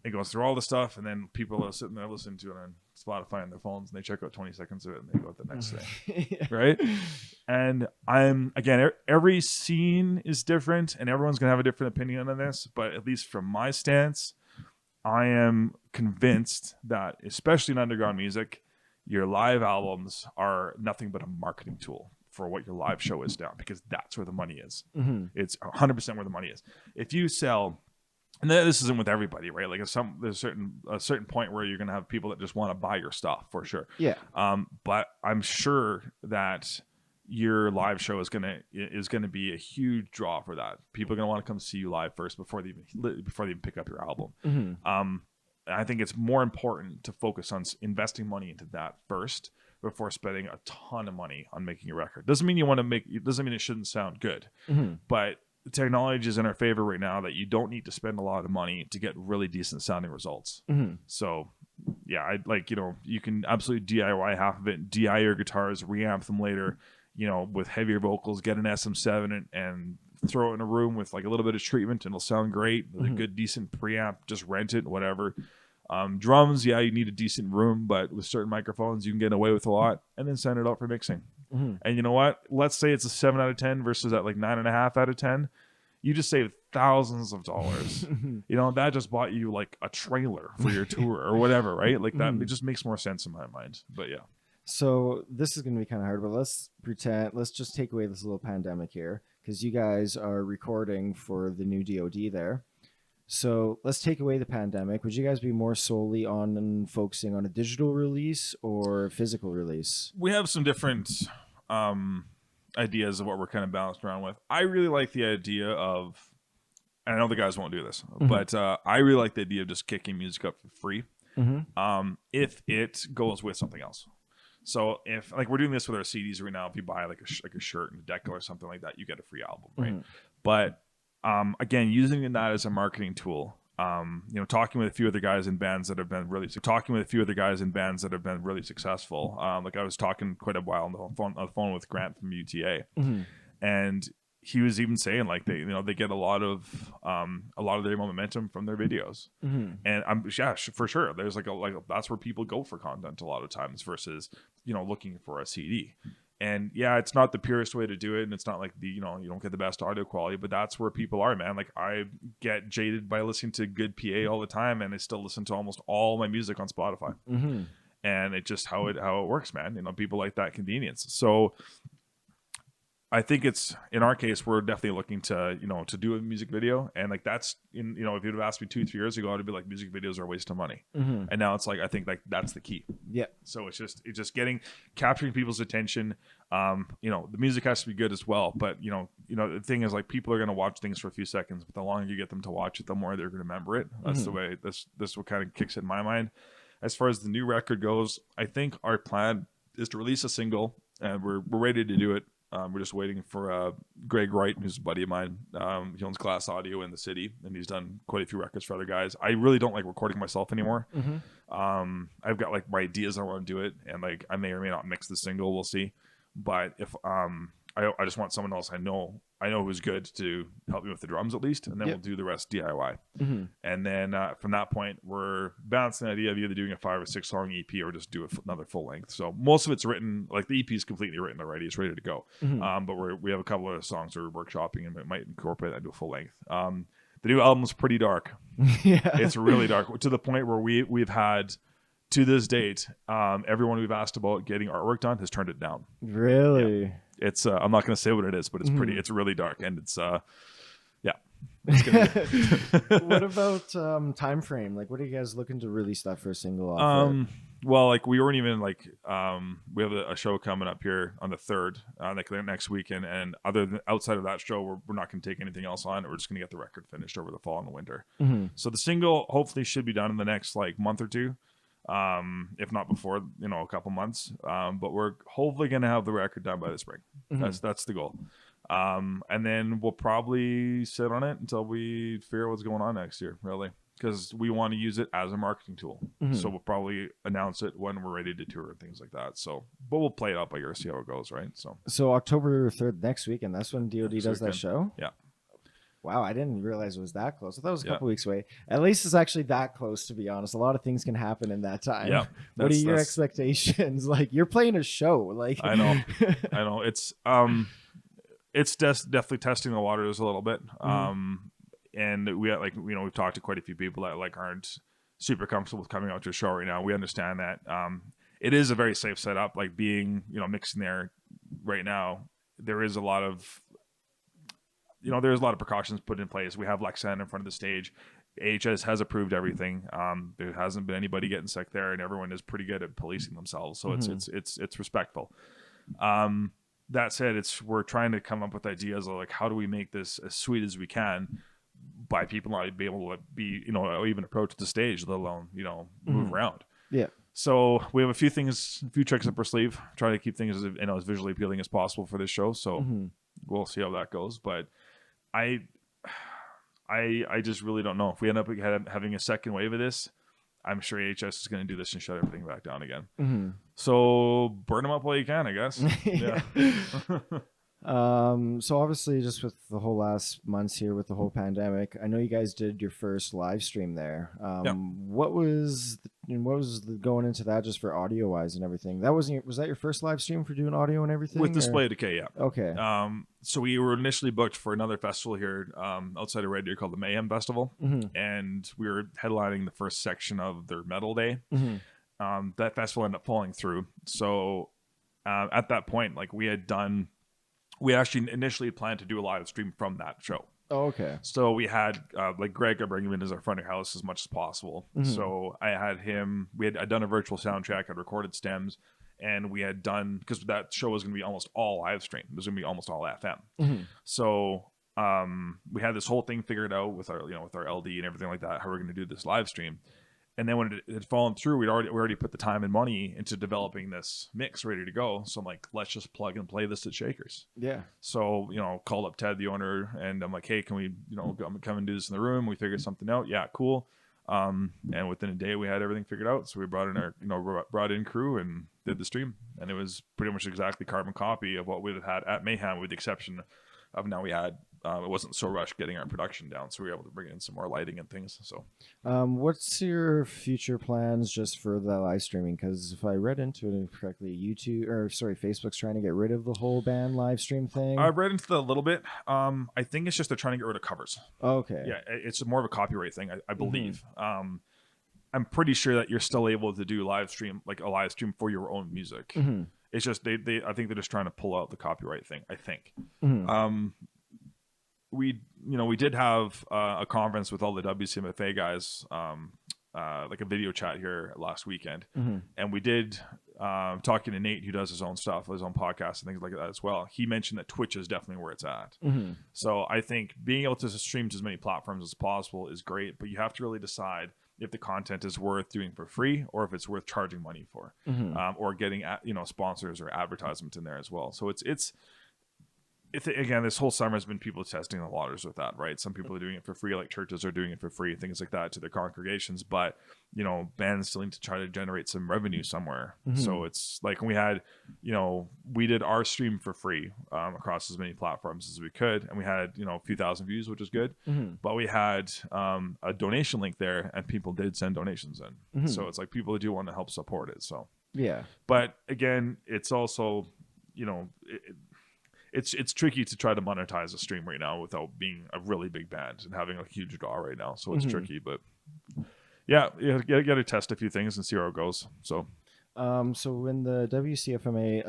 It goes through all the stuff, and then people are sitting there listening to it on Spotify on their phones, and they check out 20 seconds of it, and they go to the next thing, right? And every scene is different, and everyone's going to have a different opinion on this, but at least from my stance, I am convinced that, especially in underground music, your live albums are nothing but a marketing tool for what your live show is now, because that's where the money is. It's 100% where the money is. If you sell and this isn't with everybody, right? Like there's a certain point where you're gonna have people that just want to buy your stuff for sure. Yeah. But I'm sure that your live show is gonna be a huge draw for that. People are gonna want to come see you live first before they even pick up your album. Mm-hmm. I think it's more important to focus on investing money into that first before spending a ton of money on making a record. Doesn't mean doesn't mean it shouldn't sound good, Mm-hmm. but the technology is in our favor right now that you don't need to spend a lot of money to get really decent sounding results. Mm-hmm. So yeah, I like, you can absolutely DIY half of it, DI your guitars, reamp them later, with heavier vocals, get an SM7 and throw it in a room with like a little bit of treatment and it'll sound great with a good decent preamp. Just rent it, whatever. Drums, yeah, you need a decent room, but with certain microphones you can get away with a lot, and then send it out for mixing. And you know what, let's say it's a 7 out of 10 versus that like 9.5 out of 10. You just saved thousands of dollars. That just bought you like a trailer for your tour or whatever, right? Like that, it just makes more sense in my mind. But yeah. So this is going to be kind of hard, but let's just take away this little pandemic here, because you guys are recording for the new DOD there. So let's take away the pandemic. Would you guys be more solely on focusing on a digital release or physical release? We have some different ideas of what we're kind of balanced around with. I really like the idea of, and I know the guys won't do this, but I really like the idea of just kicking music up for free if it goes with something else. So if like we're doing this with our CDs right now, if you buy like a shirt and a decal or something like that, you get a free album, right? But again, using that as a marketing tool, talking with a few other guys in bands that have been really successful. Like I was talking quite a while on the phone with Grant from UTA, and he was even saying like they get a lot of their momentum from their videos, and for sure there's like that's where people go for content a lot of times versus looking for a CD. And yeah, it's not the purest way to do it, and it's not like you don't get the best audio quality, but that's where people are, man. Like I get jaded by listening to good PA all the time, and I still listen to almost all my music on Spotify, and it's just how it works, man. People like that convenience. So I think it's, in our case, we're definitely looking to do a music video, and like that's if you'd have asked me 2-3 years ago, I'd be like, music videos are a waste of money, and now it's like I think like that's the key. Yeah. So it's just capturing people's attention. The music has to be good as well, but the thing is like people are going to watch things for a few seconds, but the longer you get them to watch it, the more they're going to remember it. That's the way this what kind of kicks it in my mind. As far as the new record goes, I think our plan is to release a single, and we're ready to do it. We're just waiting for Greg Wright, who's a buddy of mine. He owns Glass Audio in the city, and he's done quite a few records for other guys. I really don't like recording myself anymore. I've got like my ideas I want to do it, and like I may or may not mix the single. We'll see. But if I just want someone else I know who's good to help me with the drums at least, and then we'll do the rest DIY. And then from that point, we're balancing the idea of either doing a 5 or 6 song EP or just do another full length. So most of it's written, like the EP is completely written already; it's ready to go. But we have a couple of songs we're workshopping, and we might incorporate that into a full length. The new album's pretty dark. It's really dark, to the point where we've had, to this date, everyone we've asked about getting artwork done has turned it down. Really? Yeah. It's I'm not going to say what it is, but it's pretty. It's really dark, and it's What about time frame? Like, what are you guys looking to release that first single off? Well, like we weren't even like we have a show coming up here on the 3rd, like next weekend, and outside of that show, we're not going to take anything else on. We're just going to get the record finished over the fall and the winter. So the single hopefully should be done in the next like month or two. If not before, a couple months. But we're hopefully going to have the record done by the spring. That's the goal. And then we'll probably sit on it until we figure out what's going on next year, really, because we want to use it as a marketing tool. So we'll probably announce it when we're ready to tour and things like that. So, but we'll play it out by ear, see how it goes, right? So October 3rd, next weekend, that's when DOD does that show? Yeah. Wow, I didn't realize it was that close. I thought it was a couple weeks away. At least it's actually that close, to be honest. A lot of things can happen in that time. Yeah. What are your expectations? Like, you're playing a show. Like, I know. It's definitely testing the waters a little bit. And we we've talked to quite a few people that like aren't super comfortable with coming out to a show right now. We understand that. It is a very safe setup. Like being mixing there right now, there is a lot of there's a lot of precautions put in place. We have Lexan in front of the stage. AHS has approved everything. There hasn't been anybody getting sick there, and everyone is pretty good at policing themselves. So it's respectful. That said, we're trying to come up with ideas of like, how do we make this as sweet as we can by people not be able to be, even approach the stage, let alone, move around. Yeah. So we have a few tricks up our sleeve, try to keep things as visually appealing as possible for this show. So we'll see how that goes. But I just really don't know if we end up having a second wave of this. I'm sure AHS is going to do this and shut everything back down again. So burn them up while you can, I guess. Yeah. So obviously, just with the whole last months here with the whole pandemic, I know you guys did your first live stream there. What was going into that just for audio wise and everything? Was that your first live stream for doing audio and everything? With Display of Decay, yeah. Okay. So we were initially booked for another festival here outside of Red Deer called the Mayhem Festival, and we were headlining the first section of their metal day. That festival ended up falling through. So at that point, like we actually initially planned to do a live stream from that show. Oh, okay. So we had like Greg, I bring him in as our front of house as much as possible. So I had him. I'd done a virtual sound check. I'd recorded stems, and we had done, because that show was going to be almost all live stream. It was going to be almost all FM. So we had this whole thing figured out with our with our LD and everything like that, how we're going to do this live stream. And then when it had fallen through, we already put the time and money into developing this mix ready to go. So I'm like, let's just plug and play this at Shakers. Yeah. So, called up Ted, the owner, and I'm like, hey, can we, come and do this in the room? We figured something out. Yeah, cool. And within a day we had everything figured out. So we brought in our, brought in crew and did the stream. And it was pretty much exactly carbon copy of what we'd had at Mayhem, with the exception of now we had, it wasn't so rushed getting our production down, so we were able to bring in some more lighting and things. So what's your future plans just for the live streaming? Because if I read into it correctly, Facebook's trying to get rid of the whole band live stream thing. I've read into that a little bit. I think it's just they're trying to get rid of covers. Okay. Yeah, it's more of a copyright thing, I believe. I'm pretty sure that you're still able to do a live stream for your own music. It's just I think they're just trying to pull out the copyright thing, I think. We did have a conference with all the WCMA guys, like a video chat here last weekend, and we did talking to Nate, who does his own stuff, his own podcast and things like that as well. He mentioned that Twitch is definitely where it's at. So I think being able to stream to as many platforms as possible is great, but you have to really decide if the content is worth doing for free or if it's worth charging money for, or getting sponsors or advertisements in there as well. So it's again, this whole summer has been people testing the waters with that, right? Some people are doing it for free, like churches are doing it for free, things like that to their congregations, but bands still need to try to generate some revenue somewhere. So it's like, we had, we did our stream for free across as many platforms as we could, and we had a few thousand views, which is good. But we had a donation link there, and people did send donations in. So it's like people do want to help support it. So yeah, but again, it's also it's tricky to try to monetize a stream right now without being a really big band and having a huge draw right now. So it's tricky, but yeah, you got to test a few things and see how it goes. So so when the WCFMA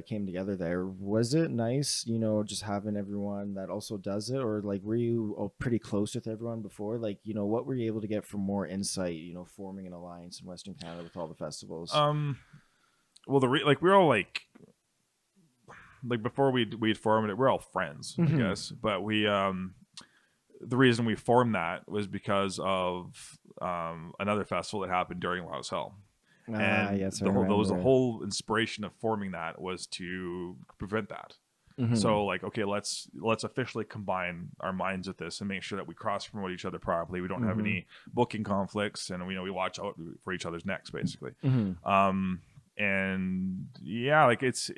came together there, was it nice, just having everyone that also does it, or like were you pretty close with everyone before? Like, what were you able to get for more insight, forming an alliance in Western Canada with all the festivals? Well, we're all like before we'd formed it, we're all friends, I guess. But we the reason we formed that was because of another festival that happened during Loud as Hell. And yes, the whole inspiration of forming that was to prevent that. So like, okay, let's officially combine our minds with this and make sure that we cross promote each other properly. We don't have any booking conflicts, and we watch out for each other's necks, basically. And yeah, like it's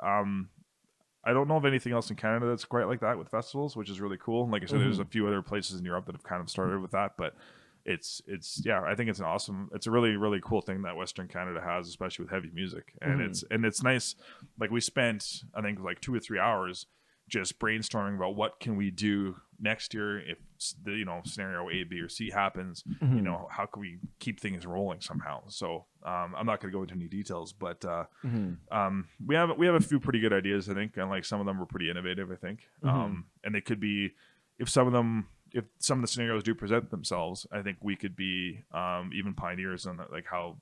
I don't know of anything else in Canada that's quite like that with festivals, which is really cool. Like I said, there's a few other places in Europe that have kind of started with that, but it's I think it's it's a really, really cool thing that Western Canada has, especially with heavy music. And it's nice. Like we spent, I think, like 2 or 3 hours just brainstorming about what can we do next year if the scenario A, B, or C happens. How can we keep things rolling somehow? So I'm not going to go into any details, but we have a few pretty good ideas, I think, and like some of them were pretty innovative, I think. And they could be, if some of them if some of the scenarios do present themselves, I think we could be even pioneers on like how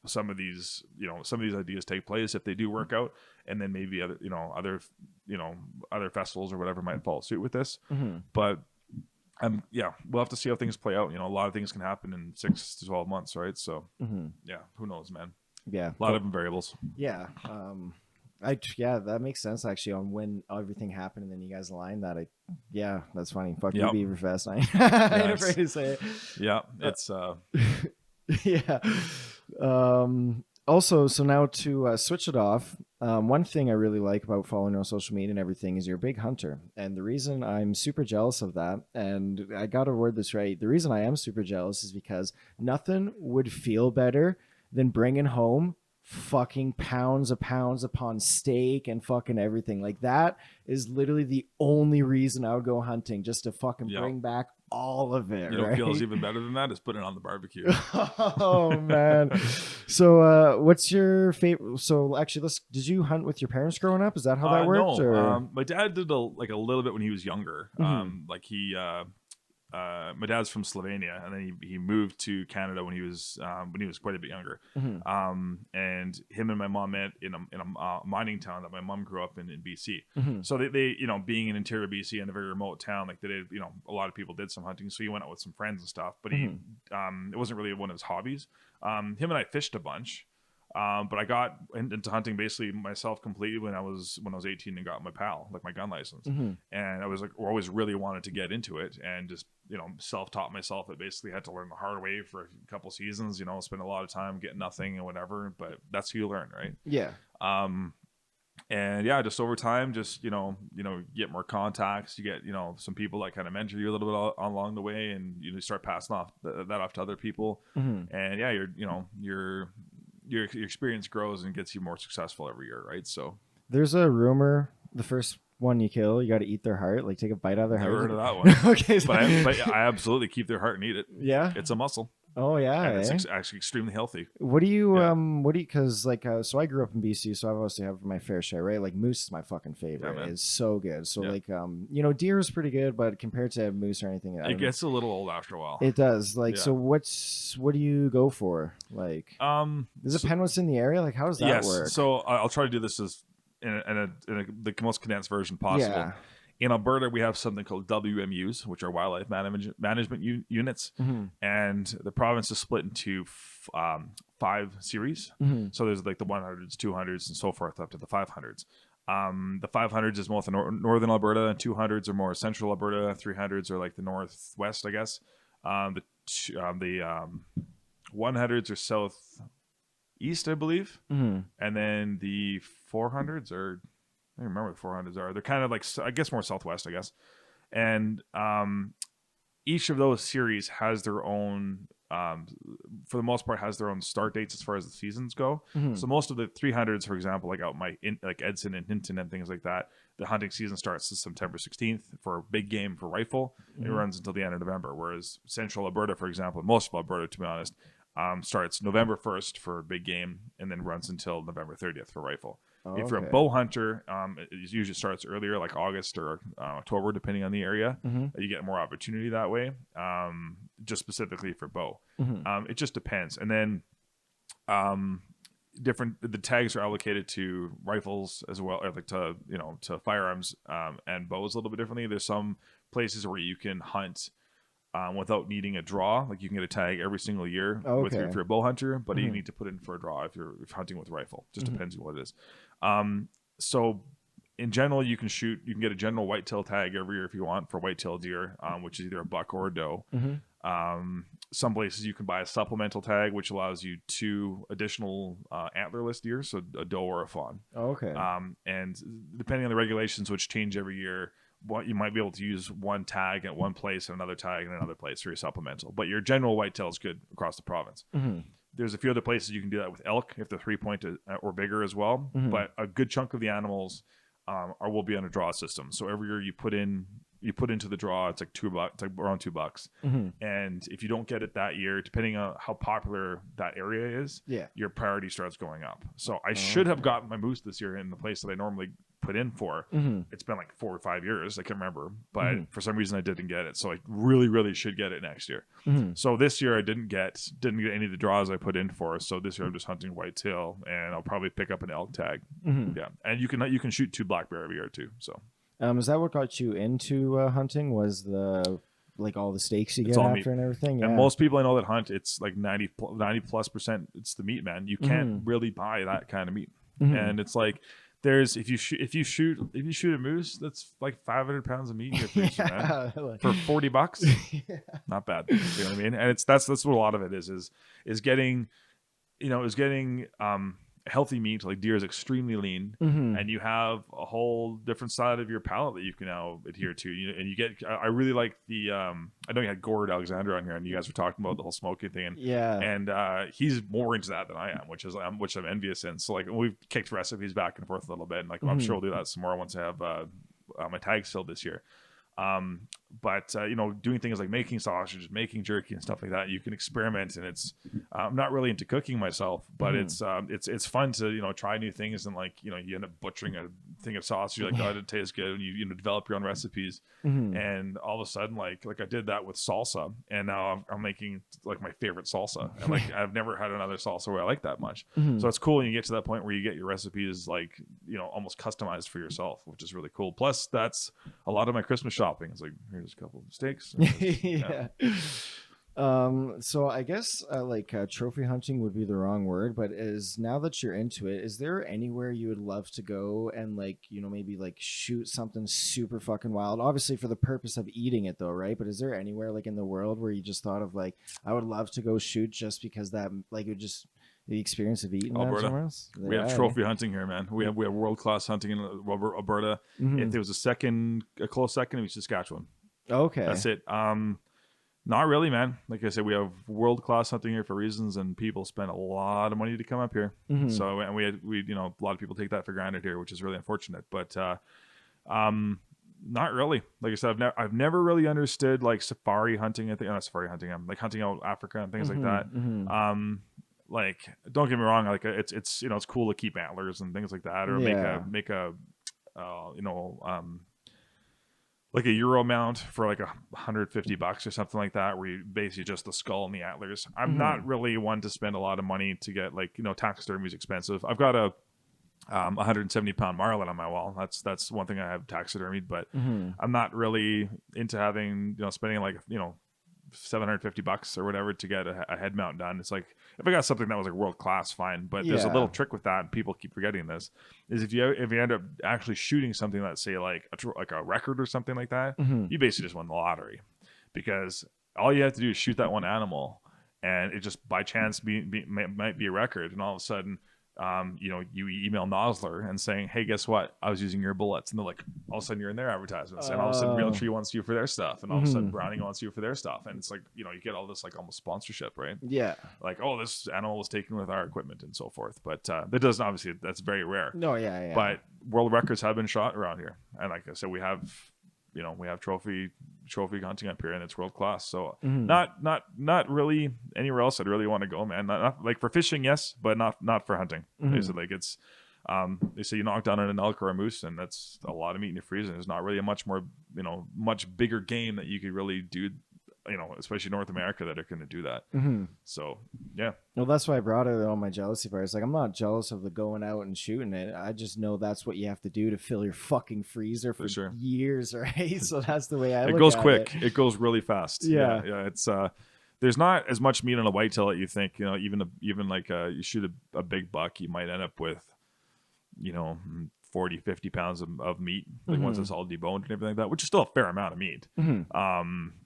some of these ideas take place if they do work out, and then maybe other festivals or whatever might follow suit with this. But we'll have to see how things play out. A lot of things can happen in 6 to 12 months, right? So who knows, man. Yeah, a lot of variables. Yeah. That makes sense actually on when everything happened and then you guys aligned that. That's funny. Fuck you, Beaverfest. I ain't afraid to say it. Yeah, it's yeah. Also, so now to switch it off, one thing I really like about following you on social media and everything is you're a big hunter. And the reason I'm super jealous of that, and I got to word this right, the reason I am super jealous is because nothing would feel better than bringing home fucking pounds upon steak and fucking everything. Like that is literally the only reason I would go hunting, just to fucking bring back all of it. You know what feels even better than that is putting it on the barbecue. Oh man. So what's your favorite? So actually, did you hunt with your parents growing up? Is that how that worked? No. Or? My dad did a little bit when he was younger. My dad's from Slovenia, and then he moved to Canada when he was quite a bit younger. And him and my mom met in a mining town that my mom grew up in BC. So they being in interior BC in a very remote town, like they did, a lot of people did some hunting. So he went out with some friends and stuff, but it wasn't really one of his hobbies. Him and I fished a bunch. But I got into hunting basically myself completely when I was 18 and got my PAL, like my gun license. And I was always really wanted to get into it and just, self-taught myself. I basically had to learn the hard way for a couple seasons, spend a lot of time getting nothing and whatever, but that's how you learn, right? Yeah. And just over time, just, get more contacts, you get, some people that kind of mentor you a little bit along the way, and you start passing that off to other people. And your experience grows and gets you more successful every year, right? So there's a rumor the first one you kill, you got to eat their heart, like take a bite out of their heart. Never heard of that one. Okay, but I absolutely keep their heart and eat it. Yeah, it's a muscle. Oh yeah, and it's actually extremely healthy. What do you because like so I grew up in BC, so I obviously have my fair share, right? Like moose is my fucking favorite. It's so good. So like deer is pretty good, but compared to moose or anything, it gets a little old after a while. It does. Like so what do you go for? Like does it depend what's in the area? Like how does that work? So I'll try to do this as in the most condensed version possible. Yeah. In Alberta, we have something called WMUs, which are wildlife management units, and the province is split into 5 series. So there's like the 100s, 200s, and so forth up to the 500s. The 500s is more northern Alberta, and 200s are more central Alberta. 300s are like the northwest, I guess. The 100s are southeast, I believe, and then the 400s are. I don't remember what the 400s are. They're kind of like, I guess, more southwest, I guess. And each of those series has their own, for the most part, has their own start dates as far as the seasons go. So most of the 300s, for example, like out like Edson and Hinton and things like that, the hunting season starts September 16th for big game for rifle. And it runs until the end of November. Whereas Central Alberta, for example, most of Alberta, to be honest, starts November 1st for big game and then runs until November 30th for rifle. If you're a bow hunter, it usually starts earlier, like August or October, depending on the area. You get more opportunity that way, just specifically for bow. It just depends. And then the tags are allocated to rifles as well, or like to firearms and bows a little bit differently. There's some places where you can hunt without needing a draw. Like you can get a tag every single year if you're a bow hunter, but you need to put in for a draw if you're hunting with rifle. Just depends on what it is. So in general, you can get a general whitetail tag every year if you want for whitetail deer, which is either a buck or a doe. Some places you can buy a supplemental tag, which allows you 2 additional antlerless deer, so a doe or a fawn. And depending on the regulations, which change every year, you might be able to use one tag at one place and another tag in another place for your supplemental. But your general whitetail is good across the province. There's a few other places you can do that with elk if they're 3-point or bigger as well. But a good chunk of the animals will be on a draw system. So every year you put in you put into the draw. It's like $2. It's like around $2. And if you don't get it that year, depending on how popular that area is, your priority starts going up. So I should have gotten my moose this year in the place that I normally put in for. It's been like 4 or 5 years, I can't remember, but for some reason I didn't get it, so I really should get it next year. So this year I didn't get any of the draws I put in for, so this year I'm just hunting whitetail, and I'll probably pick up an elk tag. And you can shoot 2 black bear every year too. So is that what got you into hunting? Was the like all the steaks you get after meat and everything? And most people I know that hunt, it's like 90+%, it's the meat, man. You can't really buy that kind of meat. And it's like, there's if you shoot a moose, that's like 500 pounds of meat in your face, man, for $40. Not bad. You know what I mean? And that's what a lot of it is getting healthy meat. Like deer is extremely lean, and you have a whole different side of your palate that you can now adhere to. And you get, I really like the I know you had Gord Alexander on here, and you guys were talking about the whole smoking thing, and he's more into that than I am, which I'm envious in. So like we've kicked recipes back and forth a little bit, and like I'm sure we'll do that some more once I have my tags filled this year. But doing things like making sausages, making jerky and stuff like that, you can experiment. And it's I'm not really into cooking myself, but it's fun to try new things. And like you end up butchering a thing of sausage, you're like, oh, it tastes good, and you develop your own recipes. And all of a sudden, like I did that with salsa, and now I'm making like my favorite salsa, and like I've never had another salsa where I like that much. So it's cool when you get to that point where you get your recipes like almost customized for yourself, which is really cool. Plus that's a lot of my Christmas shopping. It's like, here's a couple of steaks. So I guess trophy hunting would be the wrong word, but now that you're into it, is there anywhere you would love to go and maybe shoot something super fucking wild? Obviously for the purpose of eating it though, right? But is there anywhere in the world where you just thought of I would love to go shoot just because that it would just the experience of eating Alberta. Somewhere else? We have trophy hunting here, man. We have world-class hunting in Alberta. If there was a close second, it was Saskatchewan. Okay. That's it. Not really, man. Like I said, we have world-class hunting here for reasons, and people spend a lot of money to come up here. So, and we a lot of people take that for granted here, which is really unfortunate. But not really. Like I said, I've never really understood safari hunting. I think not safari hunting. Like hunting out Africa and things like that. Like, don't get me wrong, it's cool to keep antlers and things like that, or make a like a Euro mount for like $150 or something like that, where you basically just the skull and the antlers. I'm not really one to spend a lot of money to get taxidermy is expensive. I've got a 170-pound marlin on my wall. That's one thing I have taxidermied, but I'm not really into having spending $750 or whatever to get a head mount done. It's like, if I got something that was world class, fine. But there's a little trick with that, and people keep forgetting this, is if you end up actually shooting something that's say like a record or something like that, you basically just won the lottery, because all you have to do is shoot that one animal, and it just by chance might be a record, and all of a sudden you email Nosler and saying, hey, guess what? I was using your bullets. And they're like, all of a sudden you're in their advertisements. And all of a sudden Realtree wants you for their stuff. And all of a sudden Browning wants you for their stuff. And it's like, you get all this almost sponsorship, right? Yeah. Like, oh, this animal was taken with our equipment and so forth. But that doesn't, obviously, that's very rare. No, yeah. But world records have been shot around here. And like I said, we have trophy hunting up here, and it's world class. So not really anywhere else I'd really want to go, man. Not like for fishing, yes, but not for hunting. They said it's they say you knock down an elk or a moose, and that's a lot of meat in your freezer. There's not really a much much bigger game that you could really do, especially North America, that are going to do that. So yeah. Well, that's why I brought it on my jealousy part. It's like, I'm not jealous of the going out and shooting it. I just know that's what you have to do to fill your fucking freezer for years, right? So that's the way I look at it. It goes quick. It goes really fast. Yeah. It's there's not as much meat on a whitetail that you think. Even like you shoot a big buck, you might end up with 40-50 pounds of meat, once it's all deboned and everything like that, which is still a fair amount of meat. And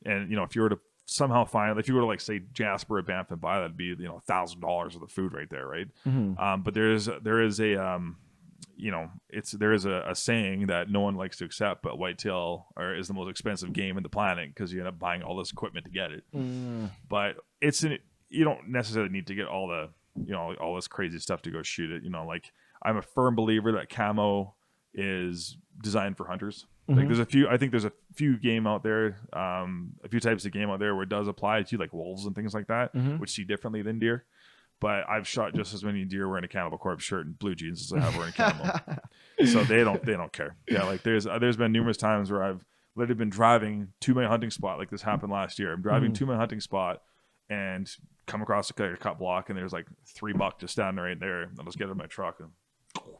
if you were to somehow find, if you were to say Jasper at Banff and buy, that'd be $1,000 of the food right there, right? But there is a saying that no one likes to accept, but whitetail is the most expensive game in the planet, because you end up buying all this equipment to get it. But you don't necessarily need to get all the all this crazy stuff to go shoot it. I'm a firm believer that camo is designed for hunters. Like there's a few, I think there's a few game out there, a few types of game out there where it does apply to like wolves and things like that, which see differently than deer. But I've shot just as many deer wearing a Cannibal Corpse shirt and blue jeans as I have wearing Cannibal. So they don't care. Yeah, like there's been numerous times where I've literally been driving to my hunting spot. Like this happened last year. I'm driving to my hunting spot and come across a cut block, and there's like 3 buck just standing right there. I'll just get in my truck and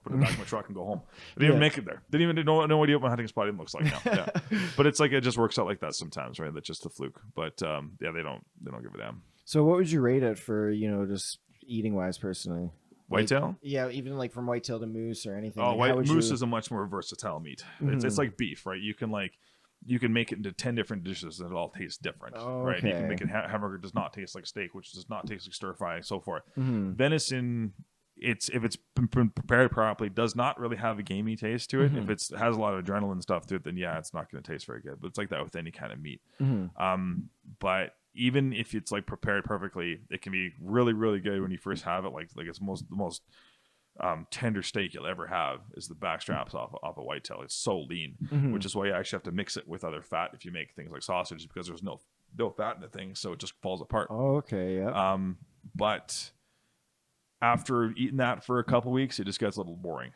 put it back in my truck and go home. I didn't even make it there. Didn't even no idea what my hunting spot even looks like now. Yeah, but it's like it just works out like that sometimes, right? That's just a fluke. But yeah, they don't give a damn. So what would you rate it for? Just eating wise, personally. Whitetail? Like, yeah, even like from whitetail to moose or anything. Oh, like, moose is a much more versatile meat. It's like beef, right? You can make it into 10 different dishes that all taste different, right? You can make it hamburger does not taste like steak, which does not taste like stir fry, and so forth. Venison, if it's been prepared properly, does not really have a gamey taste to it. If it has a lot of adrenaline stuff to it, then yeah, it's not going to taste very good. But it's like that with any kind of meat. But even if it's like prepared perfectly, it can be really, really good when you first have it. Like it's the most tender steak you'll ever have is the back straps off a whitetail. It's so lean, which is why you actually have to mix it with other fat if you make things like sausage, because there's no fat in the thing, so it just falls apart. Oh, okay, yeah. But after eating that for a couple weeks, it just gets a little boring.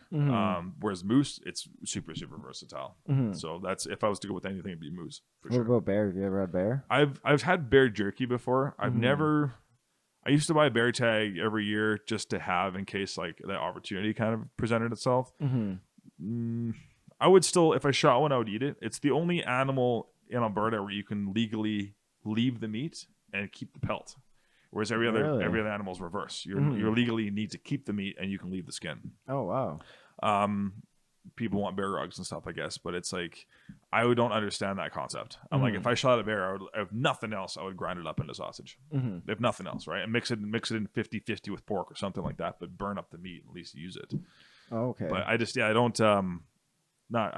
Whereas moose, it's super, super versatile. So that's, if I was to go with anything, it'd be moose. What about bear? Have you ever had bear? I've had bear jerky before. I've never. I used to buy a bear tag every year just to have in case like that opportunity kind of presented itself. I would still, if I shot one, I would eat it. It's the only animal in Alberta where you can legally leave the meat and keep the pelt. Whereas every other animal is reverse. You legally need to keep the meat and you can leave the skin. Oh, wow. People want bear rugs and stuff, I guess, but it's like I don't understand that concept. I'm like, if I shot a bear, if nothing else, I would grind it up into sausage. If nothing else, right? And mix it in 50-50 with pork or something like that, but burn up the meat, at least use it. Oh, okay. But I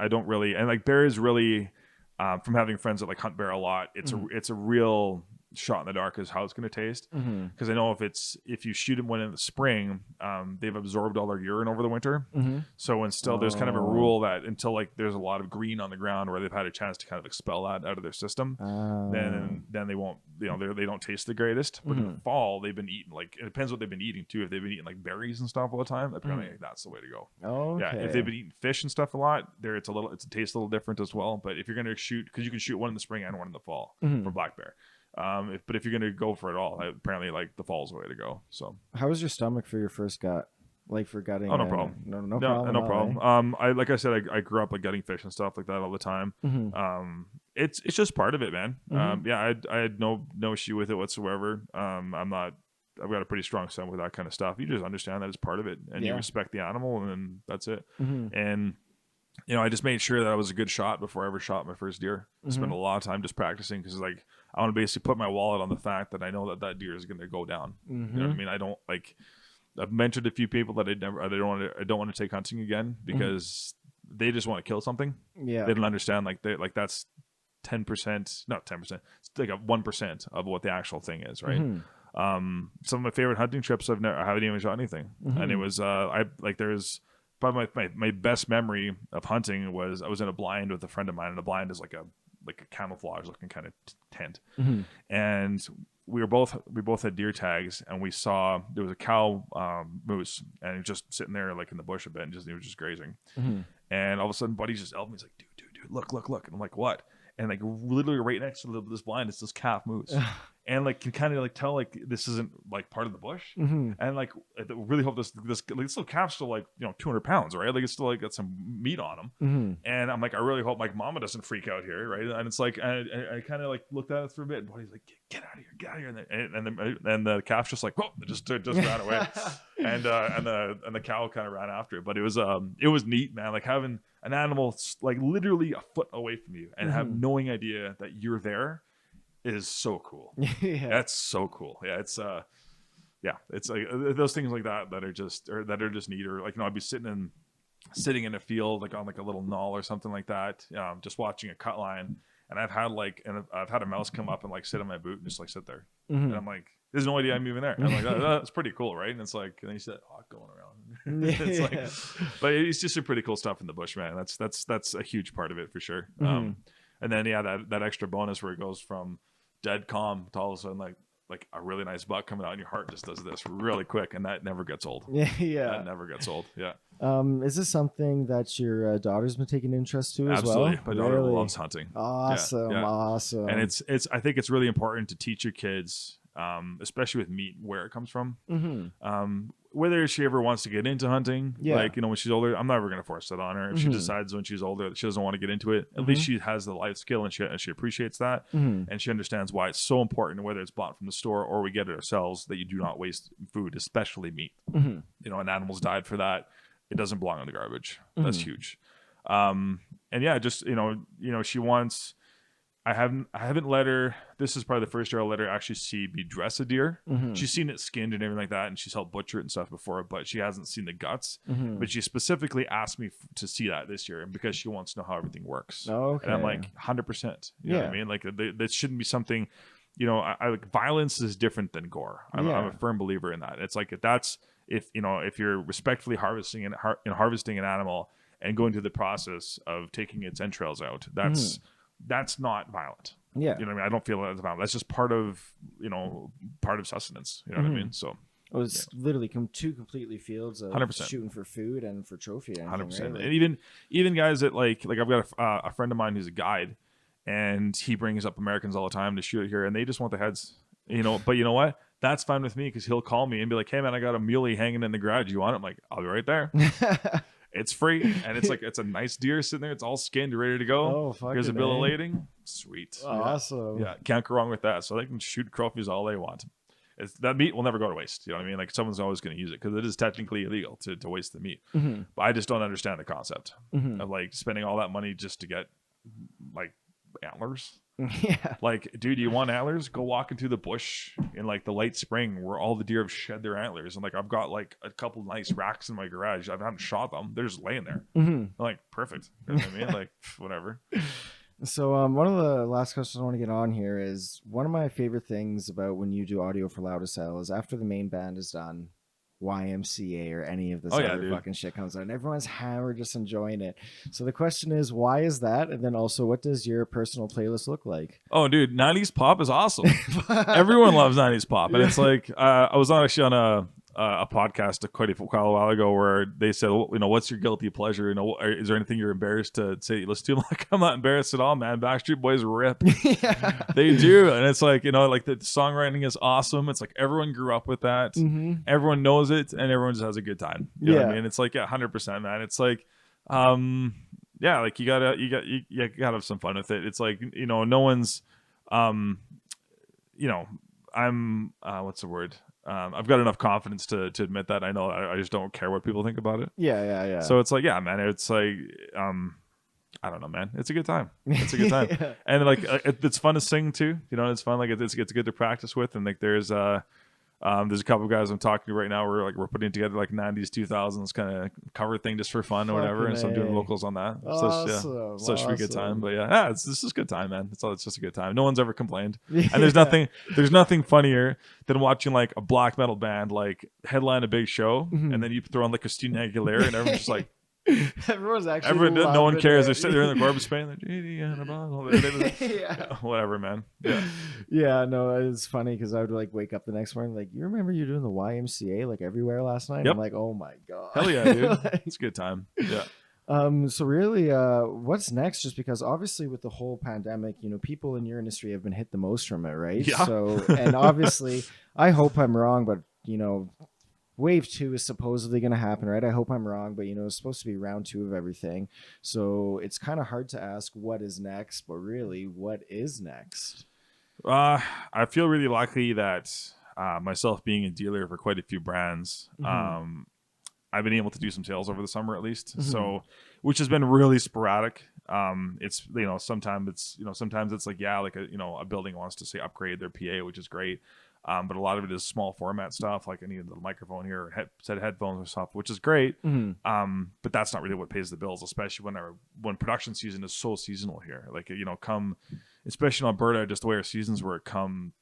don't really, and like bear is really, from having friends that like hunt bear a lot, it's a real shot in the dark is how it's going to taste, because I know if you shoot one in the spring, they've absorbed all their urine over the winter, so there's kind of a rule that until like there's a lot of green on the ground where they've had a chance to kind of expel that out of their system, then they won't, they don't taste the greatest. But in the fall, they've been eating, like, it depends what they've been eating too. If they've been eating like berries and stuff all the time, apparently that's the way to go. Yeah, if they've been eating fish and stuff a lot, it tastes a little different as well. But if you're going to shoot, because you can shoot one in the spring and one in the fall for black bear. But if you're going to go for it all, apparently like the fall's the way to go. So how was your stomach for your first gut? Like for gutting? Oh, no problem. No problem. Like I said, I grew up like gutting fish and stuff like that all the time. It's just part of it, man. Yeah, I had no issue with it whatsoever. I've got a pretty strong stomach with that kind of stuff. You just understand that it's part of it, and you respect the animal, and then that's it. And I just made sure that I was a good shot before I ever shot my first deer. I spent a lot of time just practicing, because like I want to basically put my wallet on the fact that I know that deer is going to go down. You know what I mean? I don't like. I've mentored a few people that I don't want to take hunting again, because they just want to kill something. Yeah, they don't understand that's 10%, not 10%. It's like a 1% of what the actual thing is, right? Some of my favorite hunting trips I haven't even shot anything, and it was there's probably my best memory of hunting was I was in a blind with a friend of mine, and a blind is like a camouflage looking kind of tent, and we both had deer tags, and we saw there was a cow moose, and he was just sitting there like in the bush a bit, and he was just grazing, and all of a sudden buddy's just elbowing me. He's like, dude, look, and I'm like, what? And like literally right next to this blind is this calf moose. And like can kind of like tell like this isn't like part of the bush, and like I really hope this little calf's still like 200 pounds, right? Like it's still like got some meat on him, and I'm like, I really hope like mama doesn't freak out here, right? And it's like I kind of like looked at it for a bit, and Buddy's like, get out of here, and the calf just like, whoa, just ran away, and the cow kind of ran after it. But it was neat, man, like having an animal like literally a foot away from you and have knowing idea that you're there is so cool. Yeah, that's so cool. Yeah, it's it's like those things like that are just neat. Or like I'd be sitting in a field like on like a little knoll or something like that, just watching a cut line, and I've had a mouse come up and like sit on my boot and just like sit there, and I'm like, there's no idea I'm even there. I'm like, that's pretty cool, right? And it's like, and then you said, going around. It's like, but it's just a pretty cool stuff in the bush, man. That's a huge part of it for sure. And then that extra bonus where it goes from dead calm to all of a sudden like a really nice buck coming out, and your heart just does this really quick, and that never gets old. That never gets old. Is this something that your daughter's been taking interest to as well? Absolutely. My daughter loves hunting. Awesome. And I think it's really important to teach your kids, especially with meat, where it comes from. Whether she ever wants to get into hunting, like, when she's older, I'm never going to force that on her. If she decides when she's older that she doesn't want to get into it, at least she has the life skill, and she appreciates that, and she understands why it's so important, whether it's bought from the store or we get it ourselves, that you do not waste food, especially meat. An animal's died for that. It doesn't belong in the garbage. That's huge. And just she wants. I haven't let her. This is probably the first year I'll let her actually see me dress a deer. She's seen it skinned and everything like that, and she's helped butcher it and stuff before, but she hasn't seen the guts. But she specifically asked me to see that this year, because she wants to know how everything works. And I'm like, 100%. You know what I mean? Like, that shouldn't be something. Violence is different than gore. I'm a firm believer in that. It's like if you're respectfully harvesting an animal and going through the process of taking its entrails out, that's not violent. You know what I mean? I don't feel that's violent. That's just part of sustenance. You know what I mean? So it's literally two completely fields of 100%. Shooting for food and for trophy. 100%. Right? And even guys that like I've got a friend of mine who's a guide, and he brings up Americans all the time to shoot here, and they just want the heads. But you know what? That's fine with me, because he'll call me and be like, "Hey man, I got a muley hanging in the garage. You want it?" I'm like, "I'll be right there." It's free, and it's a nice deer sitting there. It's all skinned, ready to go. Here's a bill of lading. Sweet. Awesome. Yeah, can't go wrong with that. So they can shoot trophies all they want. That meat will never go to waste. You know what I mean? Like, someone's always going to use it, because it is technically illegal to waste the meat. But I just don't understand the concept of like spending all that money just to get like antlers. Like, dude, you want antlers? Go walk into the bush in like the late spring where all the deer have shed their antlers, and like I've got like a couple nice racks in my garage. I haven't shot them; they're just laying there. I'm like, perfect. You know what I mean? Like, whatever. So one of the last questions I want to get on here is, one of my favorite things about when you do audio for Loud to Sell is after the main band is done, YMCA or any of this other fucking shit comes out, and everyone's hammered, just enjoying it. So the question is, why is that? And then also, what does your personal playlist look like? Oh, dude, 90s pop is awesome. Everyone loves 90s pop. And it's like, I was actually on a podcast quite a while ago where they said, what's your guilty pleasure? Is there anything you're embarrassed to say you listen to? I'm like, I'm not embarrassed at all, man. Backstreet Boys rip. They do. And it's like, like the songwriting is awesome. It's like everyone grew up with that. Everyone knows it, and everyone just has a good time. You know what I mean? It's like, 100%, man. It's like, like you gotta have some fun with it. It's like, no one's, I'm, what's the word? I've got enough confidence to admit that. I know I just don't care what people think about it. Yeah. So it's like, man, it's like, I don't know, man. It's a good time. It's a good time. And like, it's fun to sing too. It's fun. Like, it's good to practice with. And like, there's a couple of guys I'm talking to right now. We're putting together like 90s, 2000s kind of cover thing just for fun or whatever. And so I'm doing vocals on that. Awesome. So it should be a good time. But this is a good time, man. It's just a good time. No one's ever complained. And there's nothing funnier than watching like a black metal band like headline a big show, and then you throw on like Christina Aguilera, and everyone's just like, everyone's actually no one cares. They're sitting there in the garbage pan, whatever, man. No, it's funny because I would like wake up the next morning like, you remember you doing the YMCA like everywhere last night? I'm like, oh my god, hell yeah, dude. It's a good time. So really, what's next? Just because obviously with the whole pandemic, people in your industry have been hit the most from it, right? So, and obviously I hope I'm wrong, but Wave 2 is supposedly going to happen, right? I hope I'm wrong, but it's supposed to be round 2 of everything. So it's kind of hard to ask what is next, but really, what is next? I feel really lucky that myself being a dealer for quite a few brands, I've been able to do some sales over the summer at least. So, which has been really sporadic. It's sometimes it's like a building wants to say upgrade their PA, which is great. But a lot of it is small format stuff, like I need a microphone here, or set of headphones or stuff, which is great. But that's not really what pays the bills, especially when production season is so seasonal here. Like, come especially in Alberta, just the way our seasons work, come,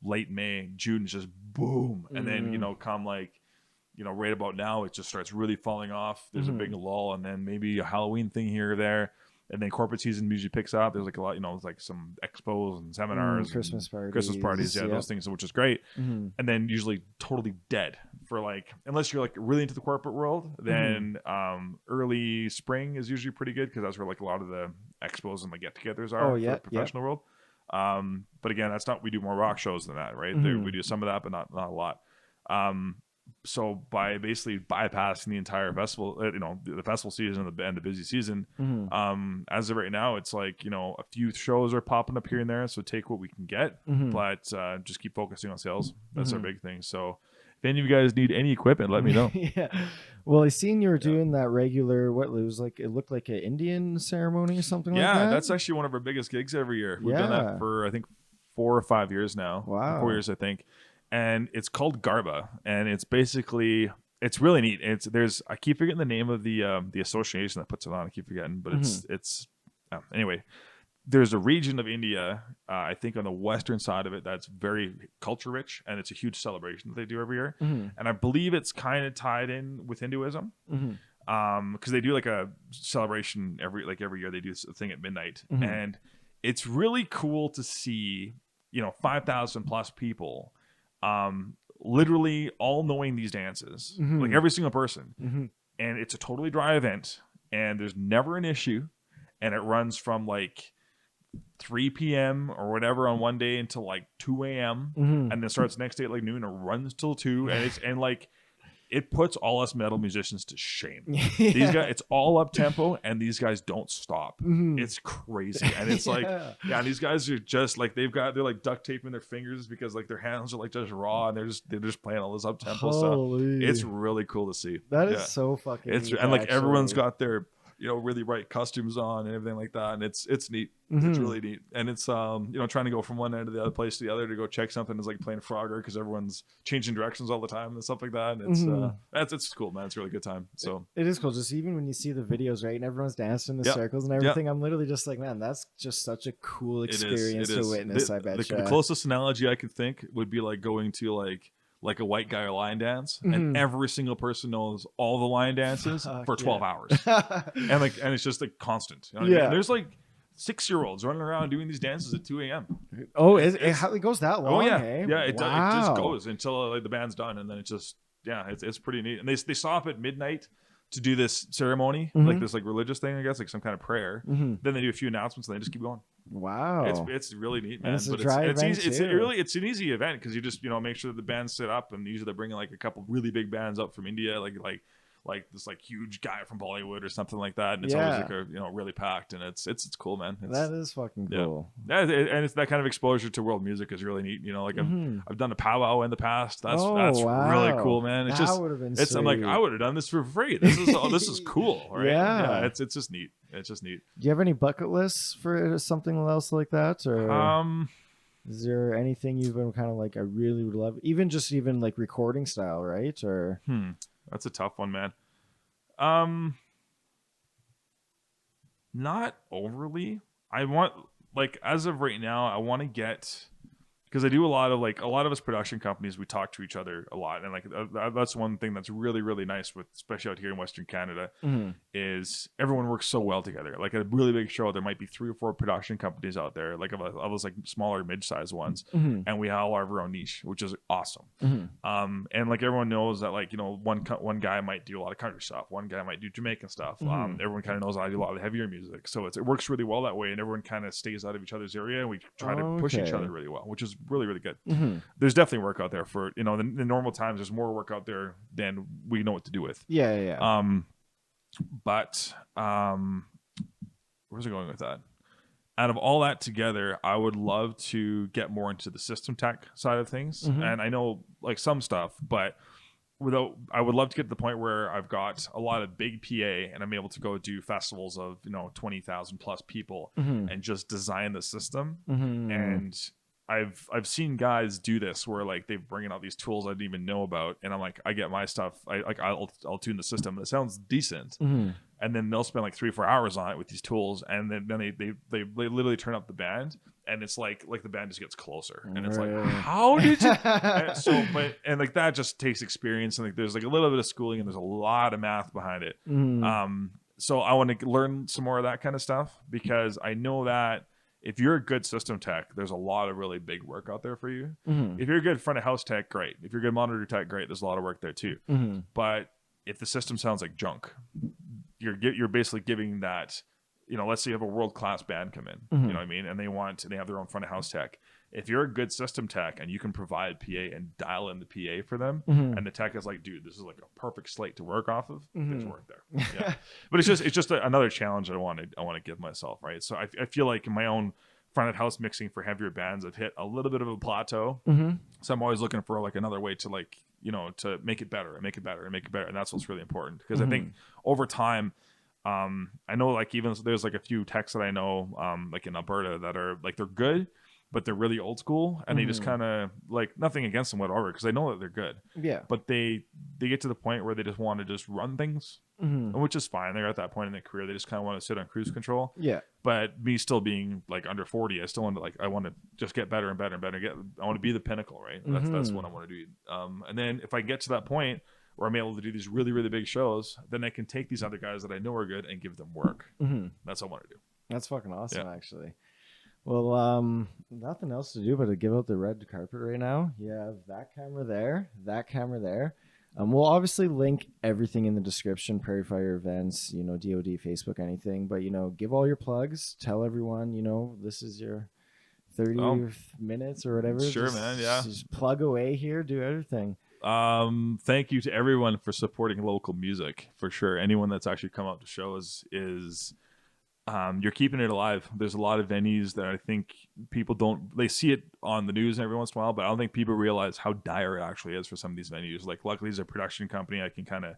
late May, June is just boom. And then, come like, right about now, it just starts really falling off. There's a big lull, and then maybe a Halloween thing here or there. And then corporate season usually picks up. There's like a lot, like some expos and seminars, Christmas parties, those things, which is great. And then usually totally dead for like, unless you're like really into the corporate world, then early spring is usually pretty good because that's where like a lot of the expos and like get-togethers are for the professional world. But again, we do more rock shows than that, right? We do some of that, but not a lot. So by basically bypassing the entire festival, the festival season and the busy season, as of right now, it's like, a few shows are popping up here and there. So take what we can get, but just keep focusing on sales. That's our big thing. So if any of you guys need any equipment, let me know. Well, I seen you were doing that regular, it looked like an Indian ceremony or something like that. Yeah, that's actually one of our biggest gigs every year. We've done that for, I think, 4 or 5 years now. Wow. 4 years, I think. And it's called Garba, and it's basically, it's really neat. I keep forgetting the name of the association that puts it on. I keep forgetting, but anyway. There's a region of India, I think on the western side of it, that's very culture rich, and it's a huge celebration that they do every year. And I believe it's kind of tied in with Hinduism, because they do like a celebration every year. They do a thing at midnight, and it's really cool to see 5,000 plus people. Literally all knowing these dances, like every single person. And it's a totally dry event, and there's never an issue, and it runs from like 3 p.m. or whatever on one day until like 2 a.m. And then starts the next day at like noon and runs till 2. And it puts all us metal musicians to shame. These guys, it's all up tempo, and these guys don't stop. It's crazy, and it's like, and these guys are just like they're like duct taping their fingers because like their hands are like just raw, and they're just playing all this up tempo stuff. It's really cool to see. That is so fucking. Neat, and like everyone's got their really bright costumes on and everything like that, and it's neat. It's really neat, and it's trying to go from one end of the other place to the other to go check something is like playing Frogger because everyone's changing directions all the time and stuff like that. And it's cool, man. It's a really good time. So it is cool. Just even when you see the videos, right, and everyone's dancing in the circles and everything, I'm literally just like, man, that's just such a cool experience to witness. I bet the closest analogy I could think would be like going to like a white guy line dance, and every single person knows all the line dances for 12 hours. and it's just like constant. I mean? There's like 6-year-olds running around doing these dances at 2 a.m. Oh, it goes that long? Oh yeah. Eh? Yeah, it just goes until like the band's done, and then it just, it's pretty neat. And they stop at midnight to do this ceremony, like this like religious thing, I guess, like some kind of prayer. Then they do a few announcements, and they just keep going. Wow, it's really neat, man. And it's an easy event because you just make sure that the bands sit up, and usually they're bringing like a couple really big bands up from India, like this like huge guy from Bollywood or something like that, and it's always like a really packed, and it's cool, man. That is fucking cool. And it's that kind of exposure to world music is really neat. Like I've done a powwow in the past. That's really cool, man. It's just I'm like, I would have done this for free. This is cool, right? Yeah, it's just neat. It's just neat. Do you have any bucket lists for something else like that, or is there anything you've been kind of like, I really would love, even like recording style, right? Or that's a tough one, man. Not overly. I want, like, as of right now, I want to get, because I do a lot of us production companies, we talk to each other a lot, and like that's one thing that's really, really nice with, especially out here in Western Canada, is everyone works so well together. Like a really big show, there might be 3 or 4 production companies out there, like of those like smaller mid-sized ones, and we all have our own niche, which is awesome. And like everyone knows that, like, one guy might do a lot of country stuff, one guy might do Jamaican stuff. Everyone kind of knows I do a lot of heavier music, so it works really well that way, and everyone kind of stays out of each other's area, and we try to push each other really well, which is really, really good. There's definitely work out there for the normal times. There's more work out there than we know what to do with. But where's it going with that? Out of all that together, I would love to get more into the system tech side of things, and I know like some stuff, but I would love to get to the point where I've got a lot of big PA and I'm able to go do festivals of 20,000 plus people and just design the system. And I've seen guys do this where like they bring in all these tools I didn't even know about, and I'm like, I get my stuff, I'll tune the system, and it sounds decent, and then they'll spend like 3-4 hours on it with these tools, and then they literally turn up the band, and it's like the band just gets closer, and it's like, how did you? and like that just takes experience, and like there's like a little bit of schooling, and there's a lot of math behind it. So I want to learn some more of that kind of stuff, because I know that if you're a good system tech, there's a lot of really big work out there for you. If you're a good front of house tech, great. If you're a good monitor tech, great. There's a lot of work there too. But if the system sounds like junk, you're basically giving that, let's say you have a world-class band come in, you know what I mean? And they have their own front of house tech. If you're a good system tech and you can provide PA and dial in the PA for them, and the tech is like, dude, this is like a perfect slate to work off of, there's work there. Yeah. But it's just another challenge that I want to give myself, right? So I feel like in my own front of house mixing for heavier bands, I've hit a little bit of a plateau. So I'm always looking for like another way to like, to make it better and make it better and make it better. And that's what's really important, because I think over time, I know like even there's like a few techs that I know, like in Alberta, that are like, they're good, but they're really old school, and they just kind of like, nothing against them whatsoever, because I know that they're good. Yeah. But they get to the point where they just want to just run things, which is fine. They're at that point in their career. They just kind of want to sit on cruise control. Yeah. But me still being like under 40, I still want to I want to just get better and better and better. I want to be the pinnacle, right? That's what I want to do. And then if I get to that point where I'm able to do these really, really big shows, then I can take these other guys that I know are good and give them work. That's what I want to do. That's fucking awesome, actually. Well, nothing else to do but to give out the red carpet right now. You have that camera there, that camera there. We'll obviously link everything in the description, Prairie Fire Events, DOD, Facebook, anything. But, give all your plugs. Tell everyone, this is your 30 minutes or whatever. Sure, man, yeah. Just plug away here, do everything. Thank you to everyone for supporting local music, for sure. Anyone that's actually come out to shows is you're keeping it alive. There's a lot of venues that I think people they see it on the news every once in a while, but I don't think people realize how dire it actually is for some of these venues. Like, luckily as a production company, I can kind of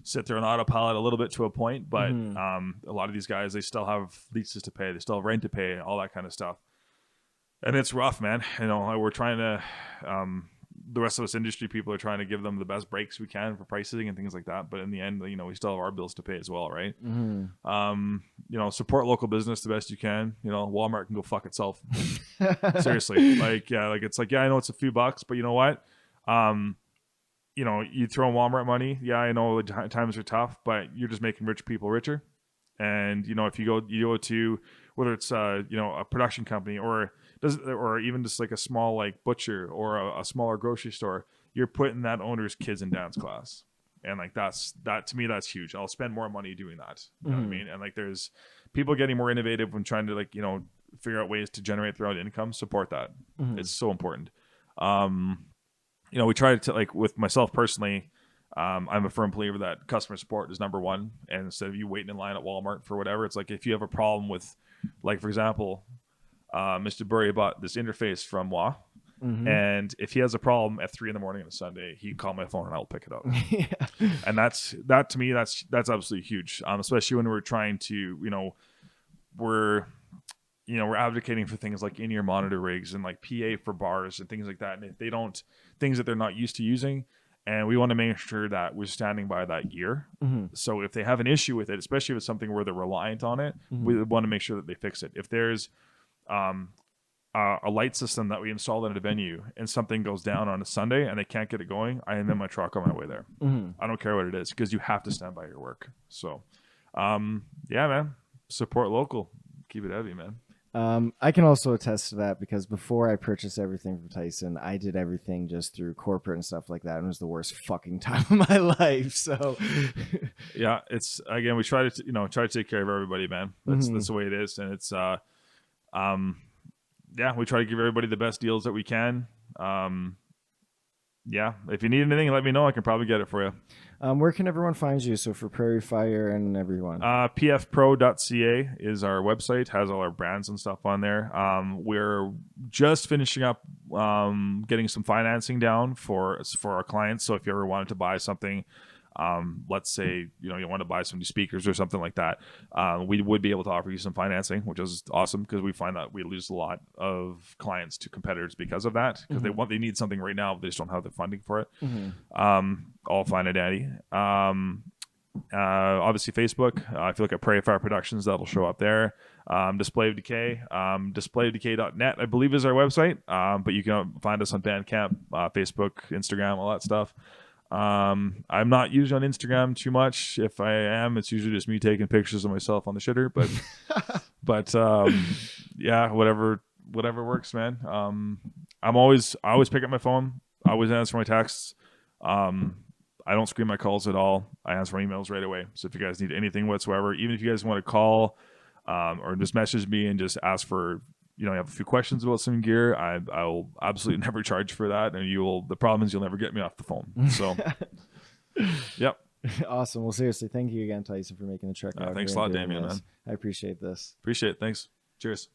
sit there on autopilot a little bit to a point, but a lot of these guys, they still have leases to pay, they still have rent to pay, all that kind of stuff, and it's rough, man. We're trying to the rest of us industry people are trying to give them the best breaks we can for pricing and things like that, but in the end, we still have our bills to pay as well, right? Support local business the best you can. Walmart can go fuck itself. Seriously. It's like, I know it's a few bucks, but you know what, you throw in Walmart money, I know times are tough, but you're just making rich people richer. And if you go to, whether it's a production company or even just like a small like butcher or a smaller grocery store, you're putting that owner's kids in dance class, and like that to me, that's huge. I'll spend more money doing that. You know what I mean? And like, there's people getting more innovative when trying to figure out ways to generate their own income. Support that. It's so important. We try to, like, with myself personally, I'm a firm believer that customer support is number one. And instead of you waiting in line at Walmart for whatever, it's like, if you have a problem with, like, for example, Mr. Burry bought this interface from WA, and if he has a problem at 3 a.m. on a Sunday, he can call my phone and I'll pick it up. And that to me, that's absolutely huge. Especially when we're trying to, we're advocating for things like in-ear monitor rigs and like PA for bars and things like that. And if they don't, things that they're not used to using, and we want to make sure that we're standing by that gear. So if they have an issue with it, especially if it's something where they're reliant on it, we want to make sure that they fix it. If there's a light system that we installed at a venue and something goes down on a Sunday and they can't get it going, I am in my truck on my way there. I don't care what it is, because you have to stand by your work. So, man, support local, keep it heavy, man. I can also attest to that, because before I purchased everything from Tyson, I did everything just through corporate and stuff like that, and it was the worst fucking time of my life. So yeah, it's, again, we try to take care of everybody, man. That's the way it is. And it's we try to give everybody the best deals that we can. If you need anything, let me know. I can probably get it for you. Where can everyone find you? So for Prairie Fire and everyone. Pfpro.ca is our website, has all our brands and stuff on there. We're just finishing up getting some financing down for our clients. So if you ever wanted to buy something, let's say you want to buy some new speakers or something like that, we would be able to offer you some financing, which is awesome, because we find that we lose a lot of clients to competitors because of that, because they need something right now, but they just don't have the funding for it. All fine and dandy. Obviously Facebook. If you look at Prairie Fire Productions, that'll show up there. Display of Decay, displayofdecay.net, I believe, is our website. But you can find us on Bandcamp, Facebook, Instagram, all that stuff. I'm not usually on Instagram too much. If I am, it's usually just me taking pictures of myself on the shitter. But yeah, whatever works, man. I always pick up my phone. I always answer my texts. I don't screen my calls at all. I answer my emails right away. So if you guys need anything whatsoever, even if you guys want to call or just message me and just ask for, you have a few questions about some gear, I'll absolutely never charge for that. And the problem is you'll never get me off the phone. So, yep. Awesome. Well, seriously, thank you again, Tyson, for making the trek out. Thanks a lot, Damien, man. I appreciate this. Appreciate it. Thanks. Cheers.